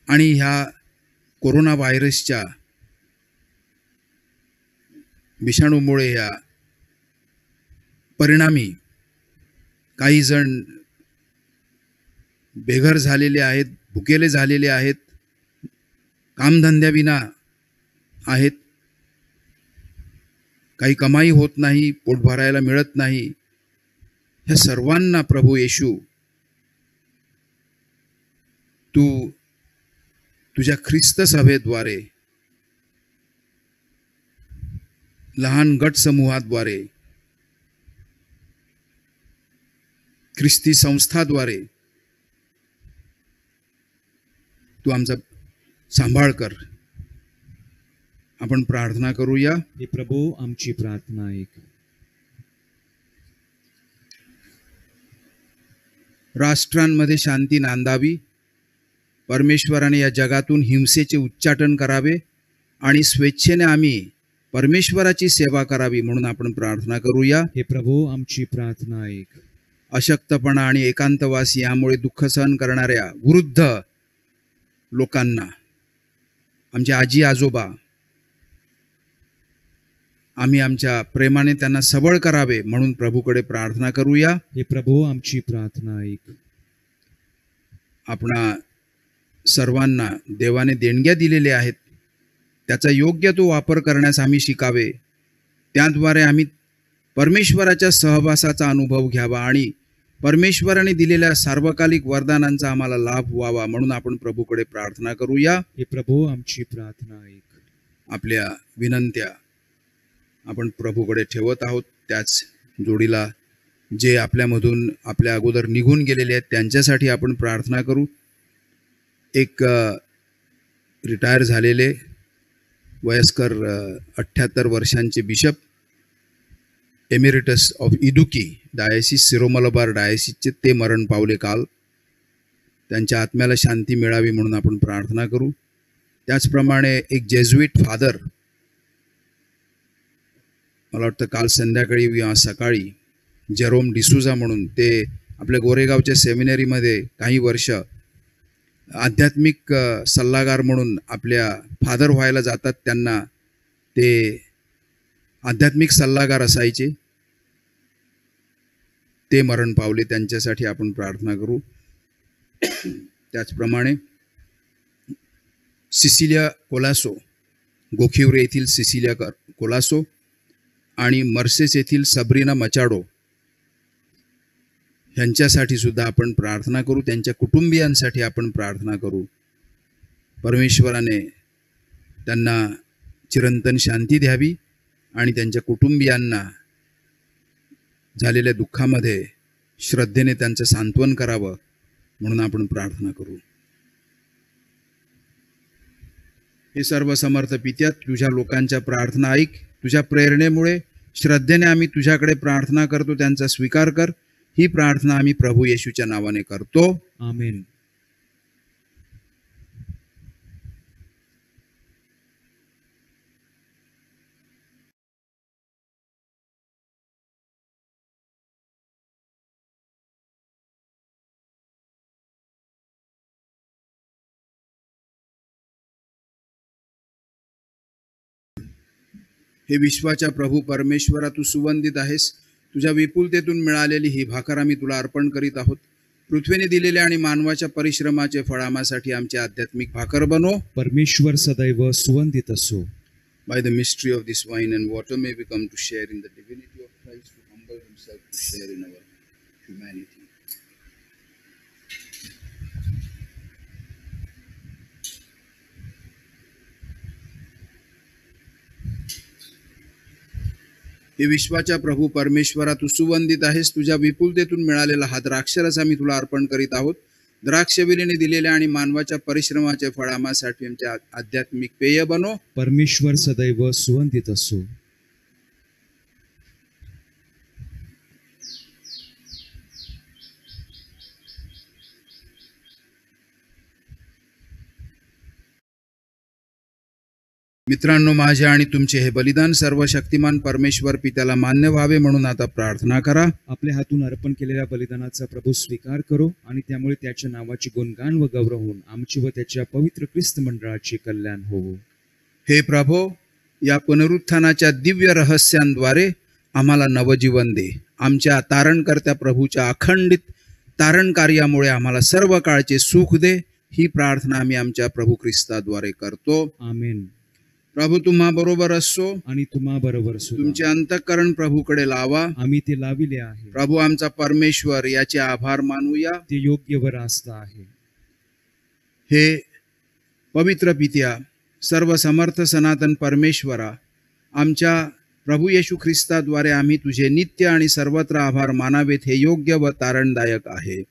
आणि ह्या कोरोना व्हायरसच्या विषाणूमुळे या परिणामी काही जण बेघर झालेले आहेत, भुकेले झालेले आहेत, कामधंद्याविना आहेत, काही कमाई होत नाही, पोट भरायला मिळत नाही. ह्या सर्वांना प्रभू येशू तू तुझ्या ख्रिस्त सभेद्वारे, लहान गट समूहाद्वारे, ख्रिस्ती संस्थाद्वारे तू आमचा सांभाळ कर. आपण प्रार्थना करूया. हे प्रभू आमची प्रार्थना ऐक. राष्ट्रांमध्ये शांती नांदावी. परमेश्वराने या जगातून हिंसेचे उच्चाटन करावे आणि स्वेच्छेने आम्ही परमेश्वराची सेवा करावी. म्हणून आपण प्रार्थना करूया. हे प्रभू आमची प्रार्थना ऐक. अशक्तपणा आणि एकांतवास यामुळे दुःख सहन करणाऱ्या वृद्ध लोकांना, आमचे आजी आजोबा, आम्ही आमच्या प्रेमाने त्यांना सबळ करावे. म्हणून प्रभूकडे प्रार्थना करूया. हे प्रभू आमची प्रार्थना ऐक. आपणा सर्वांना देवाने देणग्या दिलेल्या आहेत, त्याचा योग्य तो वापर करण्यास आम्ही शिकावे. त्याद्वारे आम्ही परमेश्वराच्या सहवासाचा अनुभव घ्यावा आणि परमेश्वराने दिलेल्या सार्वकालिक वरदानांचा आम्हाला लाभ व्हावा म्हणून आपण प्रभूकडे प्रार्थना करूया. हे प्रभो आमची प्रार्थना ऐक. आपल्या विनंत्या आपण प्रभूकडे ठेवत आहोत. त्याच जोडीला जे आपल्यामधून आपल्या अगोदर निघून गेलेले आहेत त्यांच्यासाठी आपण प्रार्थना करू. एक रिटायर झालेले वयस्कर 78 वर्षांचे bishop emeritus of Idukki diocese सिरोमलबार डायसिसचे ते मरण पावले काल. त्यांच्या आत्म्याला शांती मिळावी म्हणून आपण प्रार्थना करू. त्याचप्रमाणे एक जेजुईट फादर, मला वाटतं काल संध्याकाळी किंवा सकाळी, जेरोम डिसूजा म्हणून, ते आपल्या गोरेगावच्या सेमिनरीमध्ये काही वर्ष आध्यात्मिक सल्लागार म्हणून आपल्या फादर व्हायला जातात. त्यांना ते आध्यात्मिक सल्लागार असायचे. ते मरण पावले. त्यांच्यासाठी आपण प्रार्थना करू. त्याचप्रमाणे सिसिलिया कोलासो, गोखिवरे येथील सिसिलिया कोलासो आणि मर्सेस येथील सबरीना मचाडो यांच्यासाठी सुद्धा आपण प्रार्थना करू. त्यांच्या कुटुंबियांसाठी आपण प्रार्थना करू. परमेश्वराने त्यांना चिरंतन शांती द्यावी आणि त्यांच्या कुटुंबियांना झालेल्या दुःखामध्ये श्रद्धेने त्यांचं सांत्वन करावं म्हणून आपण प्रार्थना करू. हे सर्व समर्थ पित्या, तुझ्या लोकांच्या प्रार्थना ऐक. तुझ्या प्रेरणेमुळे श्रद्धेने आम्ही तुझ्याकडे प्रार्थना करतो. त्यांचा स्वीकार कर. ही प्रार्थना आम्ही प्रभू येशूच्या नावाने करतो. आमेन. हे विश्वाच्या प्रभू परमेश्वरा, तू सुवंदित आहेस. तुझ्या विपुलतेतून मिळालेली ही भाकर आम्ही तुला अर्पण करीत आहोत. पृथ्वीने दिलेल्या आणि मानवाच्या परिश्रमाचे फळ आम्हासाठी आमची आध्यात्मिक भाकर बनव. परमेश्वर सदैव सुवंदित असो. By the mystery of this wine and water may we come to share in the divinity of Christ, who humbled himself to share in our humanity. हे विश्वाच्या प्रभू परमेश्वरा, तू सुवंदित आहेस. तुझ्या विपुलतेतून मिळालेला हा द्राक्षरस आम्ही तुला अर्पण करीत आहोत. द्राक्षवेलीने दिलेल्या आणि मानवाच्या परिश्रमाचे फळ आम्हासाठी आमच्या आध्यात्मिक पेय बनो. परमेश्वर सदैव सुवंदित असो. मित्रांनो, माझे आणि तुमचे हे बलिदान सर्व शक्तिमान परमेश्वर पित्याला मान्य व्हावे म्हणून आता प्रार्थना करा. आपल्या हातून अर्पण केलेल्या बलिदानाचा प्रभू स्वीकार करो आणि त्यामुळे त्याच्या नावाची गुणगान व गौरव होऊन आमची व त्याच्या पवित्र ख्रिस्त मंडळाचे कल्याण होवो. हे प्रभो, या पुनरुत्थानाच्या दिव्य रहस्यांद्वारे आम्हाला नवजीवन दे. आमच्या तारणकर्त्या प्रभूच्या अखंडित तारण कार्यामुळे आम्हाला सर्व काळचे सुख दे. ही प्रार्थना आम्ही आमच्या प्रभू ख्रिस्ताद्वारे करतो. आमेन. प्रभू तुम्हा बरोबर असो आणि तुम्हा बरोबर सुद्धा. तुमचे अंतःकरण प्रभूकडे लावा. आम्ही ते लाविले आहे. प्रभू आमचा परमेश्वर, याचे आभार मानूया. ते योग्य व रास्त आहे. हे पवित्र पित्या, सर्व समर्थ सनातन परमेश्वरा, आमच्या प्रभू येशू ख्रिस्ताद्वारे आम्ही तुझे नित्य आणि सर्वत्र आभार मानावेत. हे योग्य व तारणदायक आहे.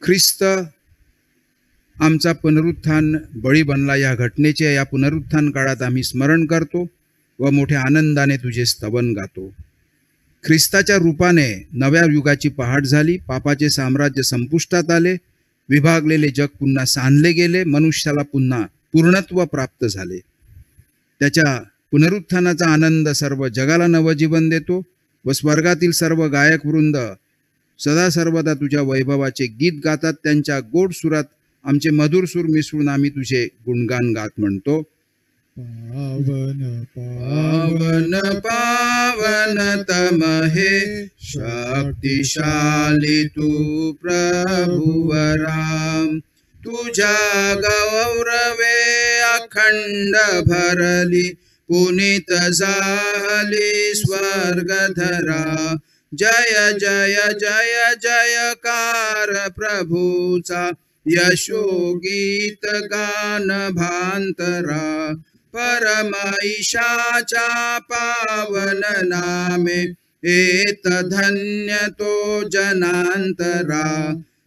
ख्रिस्त आमचा पुनरुत्थान बळी बनला, या घटनेचे या पुनरुत्थान काळात आम्ही स्मरण करतो व मोठ्या आनंदाने तुझे स्तवन गातो. ख्रिस्ताच्या रूपाने नव्या युगाची पहाट झाली. पापाचे साम्राज्य संपुष्टात आले. विभागलेले जग पुन्हा सांधले गेले. मनुष्याला पुन्हा पूर्णत्व प्राप्त झाले. त्याच्या पुनरुत्थानाचा आनंद सर्व जगाला नवजीवन देतो व स्वर्गातील सर्व गायक वृंद सदा सर्वदा तुझ्या वैभवाचे गीत गातात. त्यांच्या गोड सुरात आमचे मधुर सूर मिसळून आम्ही तुझे गुणगान गात म्हणतो. पावन पावन पावन तम हे शक्तिशाली तू प्रभुवराम. तुझ्या गौरवे अखंड भरली. पुनीत झाली स्वर्गधरा. जय जय जय जयकार प्रभूचा यशोगीत गान भांतरा परम ईशाच्या पावन नामे एत धन्य तो जनांतरा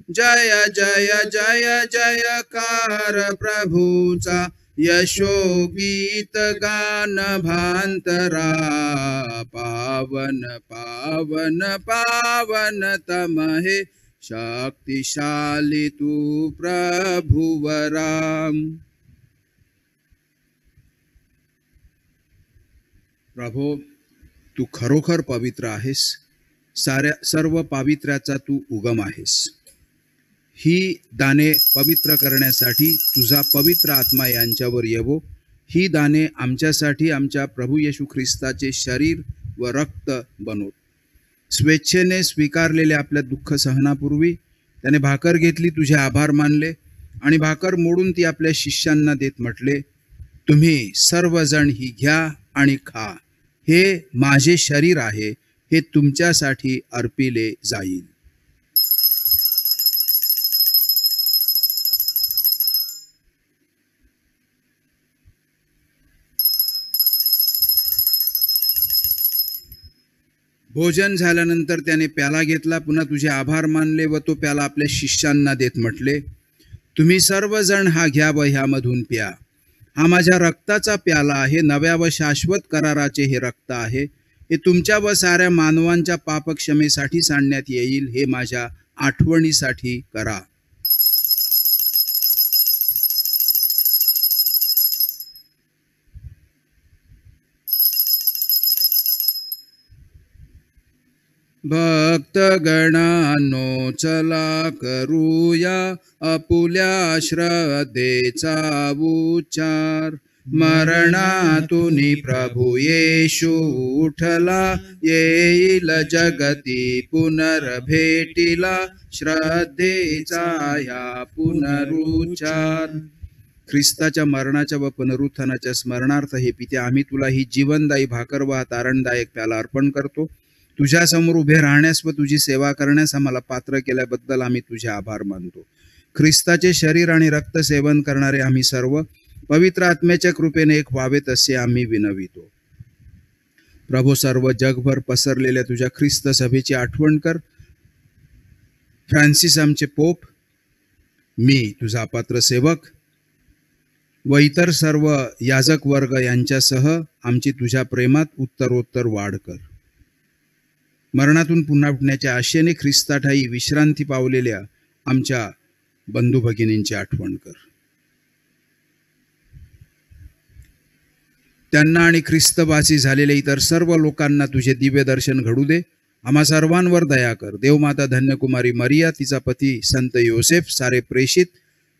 जय जय जय जयकार प्रभूचा यशोगीत गान भांतरा पावन पावन पावन तम हे शक्तिशाली तू प्रभुवरा। प्रभो, तू खरोखर पवित्र आहेस, सर्व पावित्र्याचा तू उगम आहेस। ही दाने पवित्र करण्यासाठी तुझा पवित्र आत्मा यांच्यावर येवो। ही दाने आमच्यासाठी आमच्या प्रभू येशू ख्रिस्ताचे शरीर व रक्त बनवो। स्वेच्छेने स्वीकारलेल्या आपल्या दुःख सहनापूर्वी त्याने भाकर घेतली, तुझे आभार मानले आणि भाकर मोडून ती आपल्या शिष्यांना देत म्हटले, तुम्ही सर्वजण ही घ्या आणि खा, हे माझे शरीर आहे, हे तुमच्यासाठी अर्पिले जाईल। भोजन झाल्यानंतर त्याने प्याला घेतला, पुन्हा तुझे आभार मानले व तो प्याला आपल्या शिष्यांना देत म्हटले, तुम्ही सर्वजण हा घ्या व ह्यामधून प्या, हा माझ्या रक्ताचा प्याला आहे, नव्या व शाश्वत कराराचे हे रक्त आहे, हे तुमच्या व साऱ्या मानवांच्या पापक्षमेसाठी सांडण्यात येईल, हे माझ्या आठवणीसाठी करा। भक्त गणांनो चला करूया आपुल्या श्रद्धेचा उच्चार, मरणातून प्रभू येशू उठला, येईल जगती पुनर्भेटीला, श्रद्धेचा ह्या पुनरुच्चार। ख्रिस्ताच्या मरणाच्या व पुनरुत्थानाच्या स्मरणार्थ हे पित्या, आम्ही तुला ही जीवनदायी भाकर व तारणदायक प्याला अर्पण करतो। तुझ्या समोर उभे राहण्यास व तुझी सेवा करण्यास आम्हाला पात्र केल्याबद्दल आम्ही तुझे आभार मानतो। ख्रिस्ताचे शरीर आणि रक्त सेवन करणारे आम्ही सर्व पवित्र आत्म्याच्या कृपेने एक व्हावेत असे आम्ही विनवितो। प्रभू, सर्व जगभर पसरलेल्या तुझ्या ख्रिस्त सभेची आठवण कर। फ्रान्सिस आमचे पोप, मी तुझा पात्र सेवक व इतर सर्व याजक वर्ग यांच्यासह आमची तुझ्या प्रेमात उत्तरोत्तर वाढ कर। मरणातून पुन्हा उठण्याच्या आशेने ख्रिस्ताठायी विश्रांती पावलेल्या आमच्या बंधू भगिनींची आठवण कर। त्यांना आणि ख्रिस्तवासी झालेल्या इतर सर्व लोकांना तुझे दिव्य दर्शन घडू दे। आम्हा सर्वांवर दया कर। देवमाता धन्यकुमारी मरिया, तिचा पती संत योसेफ, सारे प्रेषित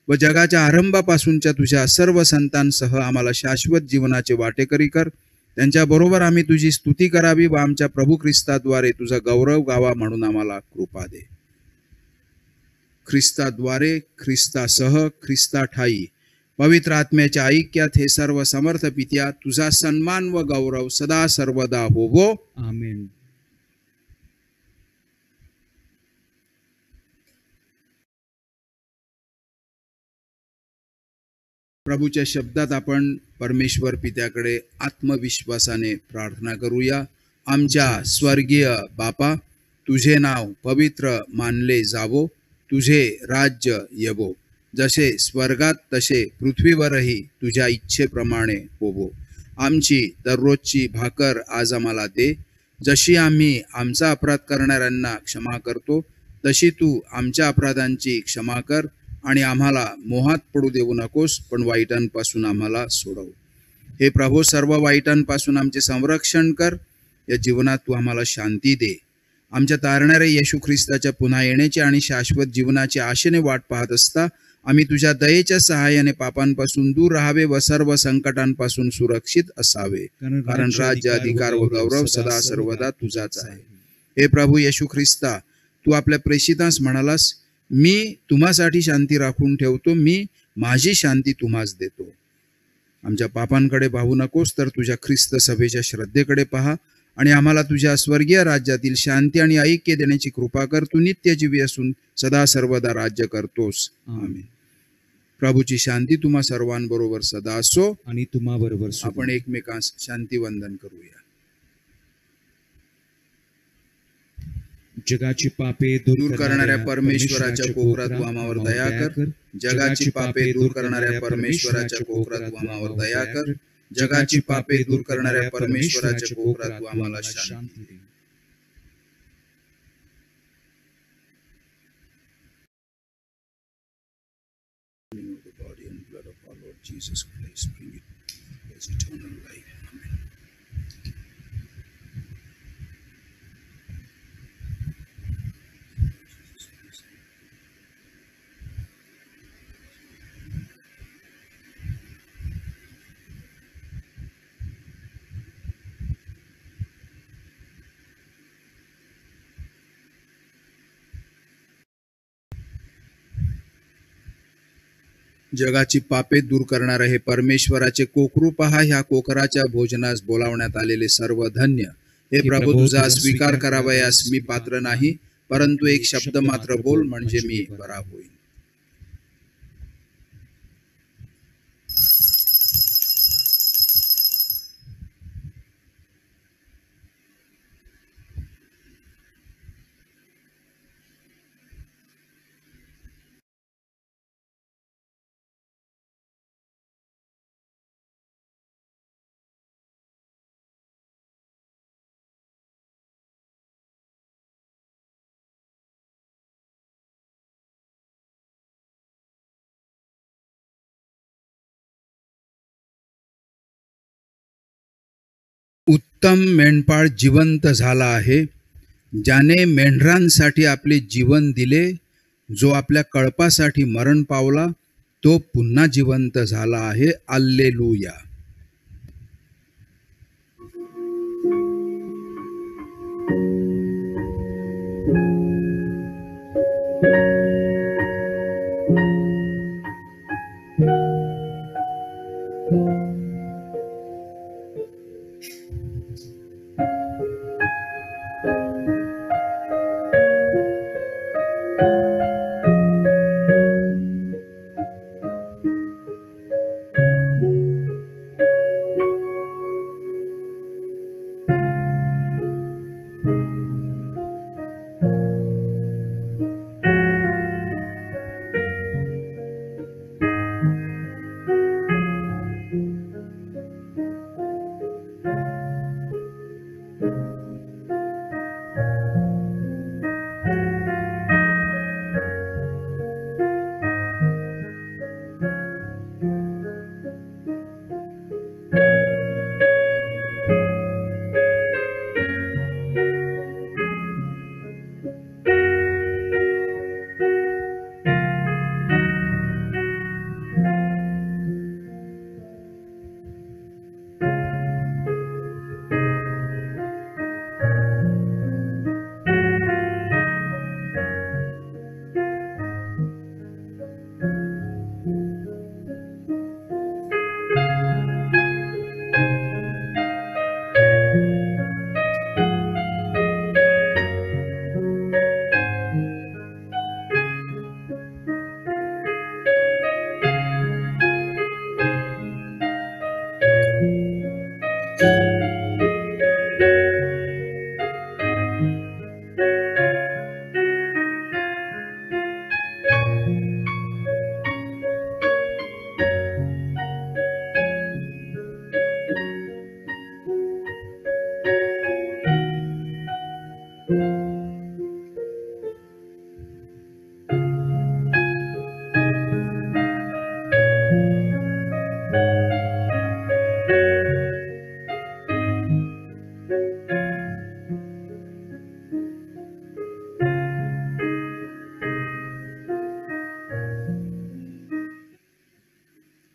व जगाच्या आरंभापासूनच्या तुझ्या सर्व संतांसह आम्हाला शाश्वत जीवनाचे वाटेकरी कर। त्यांच्याबरोबर आम्ही तुझी स्तुती करावी व आमच्या प्रभू ख्रिस्ताद्वारे तुझा गौरव गावा म्हणून आम्हाला कृपा दे। ख्रिस्ताद्वारे, ख्रिस्तासह, ख्रिस्ताठायी पवित्र आत्म्याच्या ऐक्यात हे सर्व समर्थ पित्या, तुझा सन्मान व गौरव सदा सर्वदा होवो। आमेन। प्रभूच्या शब्दात आपण परमेश्वर पित्याकडे आत्मविश्वासाने प्रार्थना करूया। आमच्या स्वर्गीय बापा, तुझे नाव पवित्र मानले जावो, तुझे राज्य येवो, जसे स्वर्गात तसे पृथ्वीवरही तुझ्या इच्छेप्रमाणे होवो। आमची दररोजची भाकर आज आम्हाला दे, जशी आम्ही आमचा अपराध करणाऱ्यांना क्षमा करतो, तशी तू आमच्या अपराधांची क्षमा कर आणि आम्हाला मोहात पडू देऊ नकोस, पण वाईटांपासून आम्हाला सोडव। हे प्रभू, सर्व वाईटांपासून आमचे संरक्षण कर। या जीवनात तू आम्हाला शांती दे। आमच्या तारणाऱ्या येशू ख्रिस्ताच्या पुन्हा येण्याची आणि शाश्वत जीवनाची आशेने वाट पाहत असता आम्ही तुझ्या दयेच्या सहाय्याने पापांपासून दूर राहावे व सर्व संकटांपासून सुरक्षित असावे, कारण राज्य, अधिकार व गौरव सदा सर्वदा तुझाच आहे। हे प्रभू येशू ख्रिस्ता, तू आपल्या प्रेषितांस म्हणालास, मी तुम्हासाठी शांती राखून ठेवतो, मी माझी शांती तुम्हास देतो। आमच्या पापांकडे पाहू नकोस, तर तुझ्या ख्रिस्त सभेच्या श्रद्धेकडे पहा आणि आम्हाला तुझ्या स्वर्गीय राज्यातील शांती आणि ऐक्य देण्याची कृपा कर. तू नित्य जीवी असून सदा सर्वदा राज्य करतोस. आमेन. प्रभूची शांती तुम्हा सर्वांबरोबर सदा असो. आणि तुम्हा बरोबर आपण एकमेकांस शांती वंदन करूया. जगाची पापे दूर करणाऱ्या परमेश्वराच्या कोकरात तू आम्हावर दया कर. जगाची पापे दूर करणाऱ्या परमेश्वराच्या कोकरात तू आम्हावर दया कर. जगाची पापे दूर करणाऱ्या परमेश्वराच्या कोकरात तू आम्हाला शांती दे. The body and blood of our Lord Jesus Christ, bring it as eternal life. Amen. जगाची पापे दूर करणारे हे परमेश्वराचे कोकरू पहा. ह्या कोकराच्या भोजनास बोलावण्यात आलेले सर्व धन्य. हे प्रभू, तुझा स्वीकार करावयास मी पात्र नाही, परंतु एक शब्द मात्र बोल, म्हणजे मी बरा होईन. उत्तम मेंढपाळ जिवंत झाला आहे, ज्याने मेंढरांसाठी आपले जीवन दिले. जो आपल्या कळपासाठी मरण पावला, तो पुन्हा जिवंत झाला आहे. alleluia.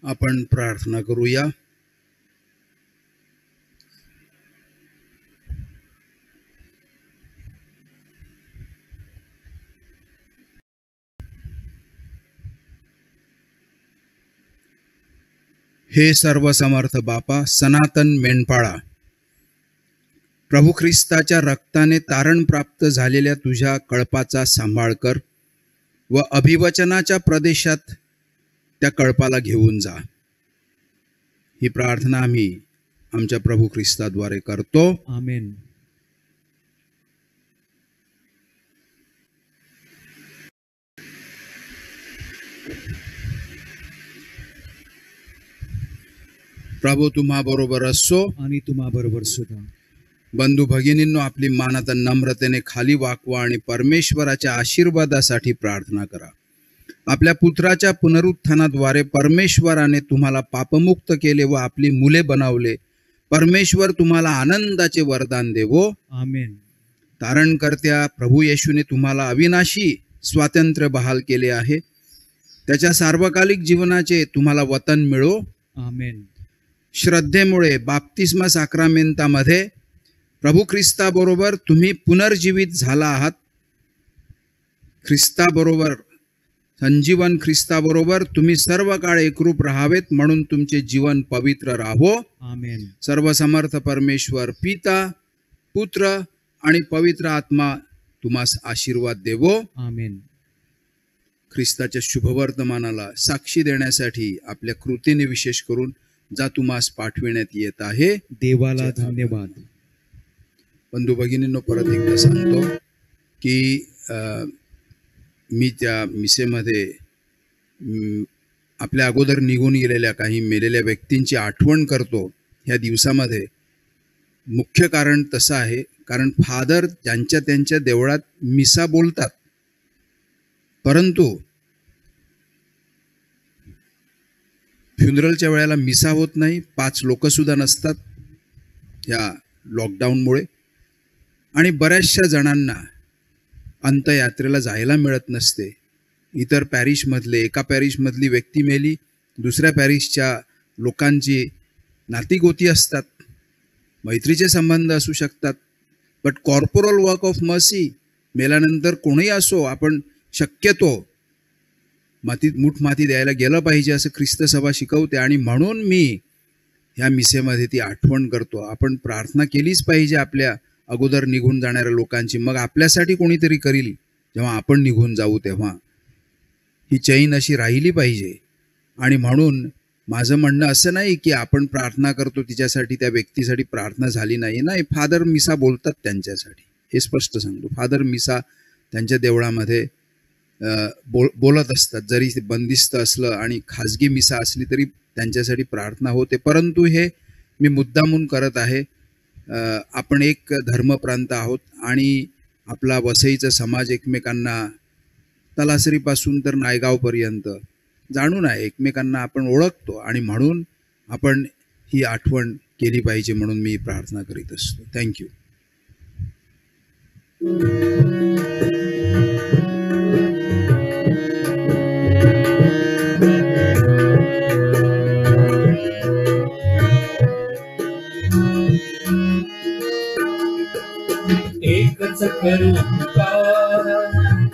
आपण प्रार्थना करूया. हे सर्वसमर्थ बापा, सनातन मेंढपाळा, प्रभू ख्रिस्ताच्या रक्ताने तारण प्राप्त झालेल्या तुझ्या कळपाचा सांभाळ कर व अभिवचनाच्या प्रदेशात त्या कळपाला घेऊन जा. ही प्रार्थना आम्ही आमच्या प्रभू ख्रिस्ताद्वारे करतो. आमेन. प्रभू तुम्हा बरोबर असो. आणि तुम्हा बरोबर सुद्धा. बंधू भगिनींनो, आपली मान आता नम्रतेने खाली वाकवा आणि परमेश्वराच्या आशीर्वादासाठी प्रार्थना करा. आपल्या पुत्राच्या पुनरुत्थानाद्वारे परमेश्वराने तुम्हाला पापमुक्त केले व आपली मुले बनवले. परमेश्वर तुम्हाला आनंदाचे वरदान देवो. आमेन. तारणकर्त्या प्रभू येशूने तुम्हाला अविनाशी स्वातंत्र्य बहाल केले आहे. त्याच्या सार्वकालिक जीवनाचे तुम्हाला वतन मिळो. आमेन. श्रद्धेमुळे बाप्तिस्मा साक्रामेंतामध्ये प्रभू ख्रिस्ताबरोबर तुम्ही पुनर्जीवित झाला आहात. ख्रिस्ताबरोबर, संजीवन ख्रिस्ताबरोबर तुम्ही सर्व काळ एकरूप राहावेत म्हणून तुमचे जीवन पवित्र राहो. आमेन. सर्वसमर्थ परमेश्वर पिता, पुत्र आणि पवित्र आत्मा तुम्हास आशीर्वाद देवो. आमेन. ख्रिस्ताच्या शुभवर्तमानाला साक्षी देण्यासाठी आपल्या कृतीने विशेष करून जा तुम्हास पाठविण्यात येत आहे. देवाला धन्यवाद. बंधू भगिनींनो, परत एकदा सांगतो की मी त्या मिसेमध्ये आपल्या अगोदर निघून गेलेल्या काही मेलेल्या व्यक्तींची आठवण करतो. ह्या दिवसामध्ये मुख्य कारण तसं आहे कारण फादर त्यांच्या देवळात मिसा बोलतात, परंतु फ्युनरलच्या वेळेला मिसा होत नाही. 5 लोक सुद्धा नसतात या लॉकडाऊनमुळे. आणि बऱ्याचशा जणांना अंत्ययात्रेला जायला मिळत नसते. इतर पॅरिशमधले, एका पॅरिशमधली व्यक्ती मेली, दुसऱ्या पॅरिशच्या लोकांची नातीगोती असतात, मैत्रीचे संबंध असू शकतात. But corporal work of mercy, मेल्यानंतर कोणीही असो, आपण शक्यतो मूठ माती द्यायला गेलं पाहिजे असं ख्रिस्त सभा शिकवते. आणि म्हणून मी ह्या मिसेमध्ये ती आठवण करतो. आपण प्रार्थना केलीच पाहिजे आपल्या अगोदर निघून जाणाऱ्या लोकांची. मग आपल्यासाठी कोणीतरी करील जेव्हा आपण निघून जाऊ, तेव्हा ही चैन अशी राहिली पाहिजे. आणि म्हणून माझं म्हणणं असं नाही की आपण प्रार्थना करतो तिच्यासाठी, त्या व्यक्तीसाठी प्रार्थना झाली नाही. नाही, फादर मिसा बोलतात त्यांच्यासाठी, हे स्पष्ट सांगतो. फादर मिसा त्यांच्या देवळामध्ये बोलत असतात. जरी ते बंदिस्त असलं आणि खाजगी मिसा असली तरी त्यांच्यासाठी प्रार्थना होते. परंतु हे मी मुद्दामून करत आहे. आपण एक धर्मप्रांत आहोत आणि आपला वसईचा समाज एकमेकांना तलासरीपासून तर नायगावपर्यंत जाणून आहे, एकमेकांना आपण ओळखतो. आणि म्हणून आपण ही आठवण केली पाहिजे म्हणून मी प्रार्थना करीत असतो. थँक्यू. एकच करू पुकार,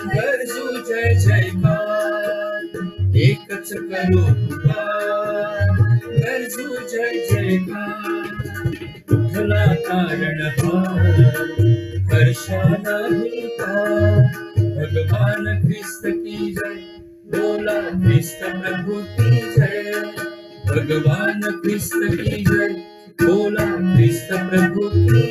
गरजू जय जयकार. एकच करू पुकार, गरजू जय जयकार. उठला तारणहार, हर्षाला भिकार. भगवान ख्रिस्त की जय, बोला ख्रिस्त प्रभु की जय. भगवान ख्रिस्त की जय, बोला ख्रिस्त प्रभु की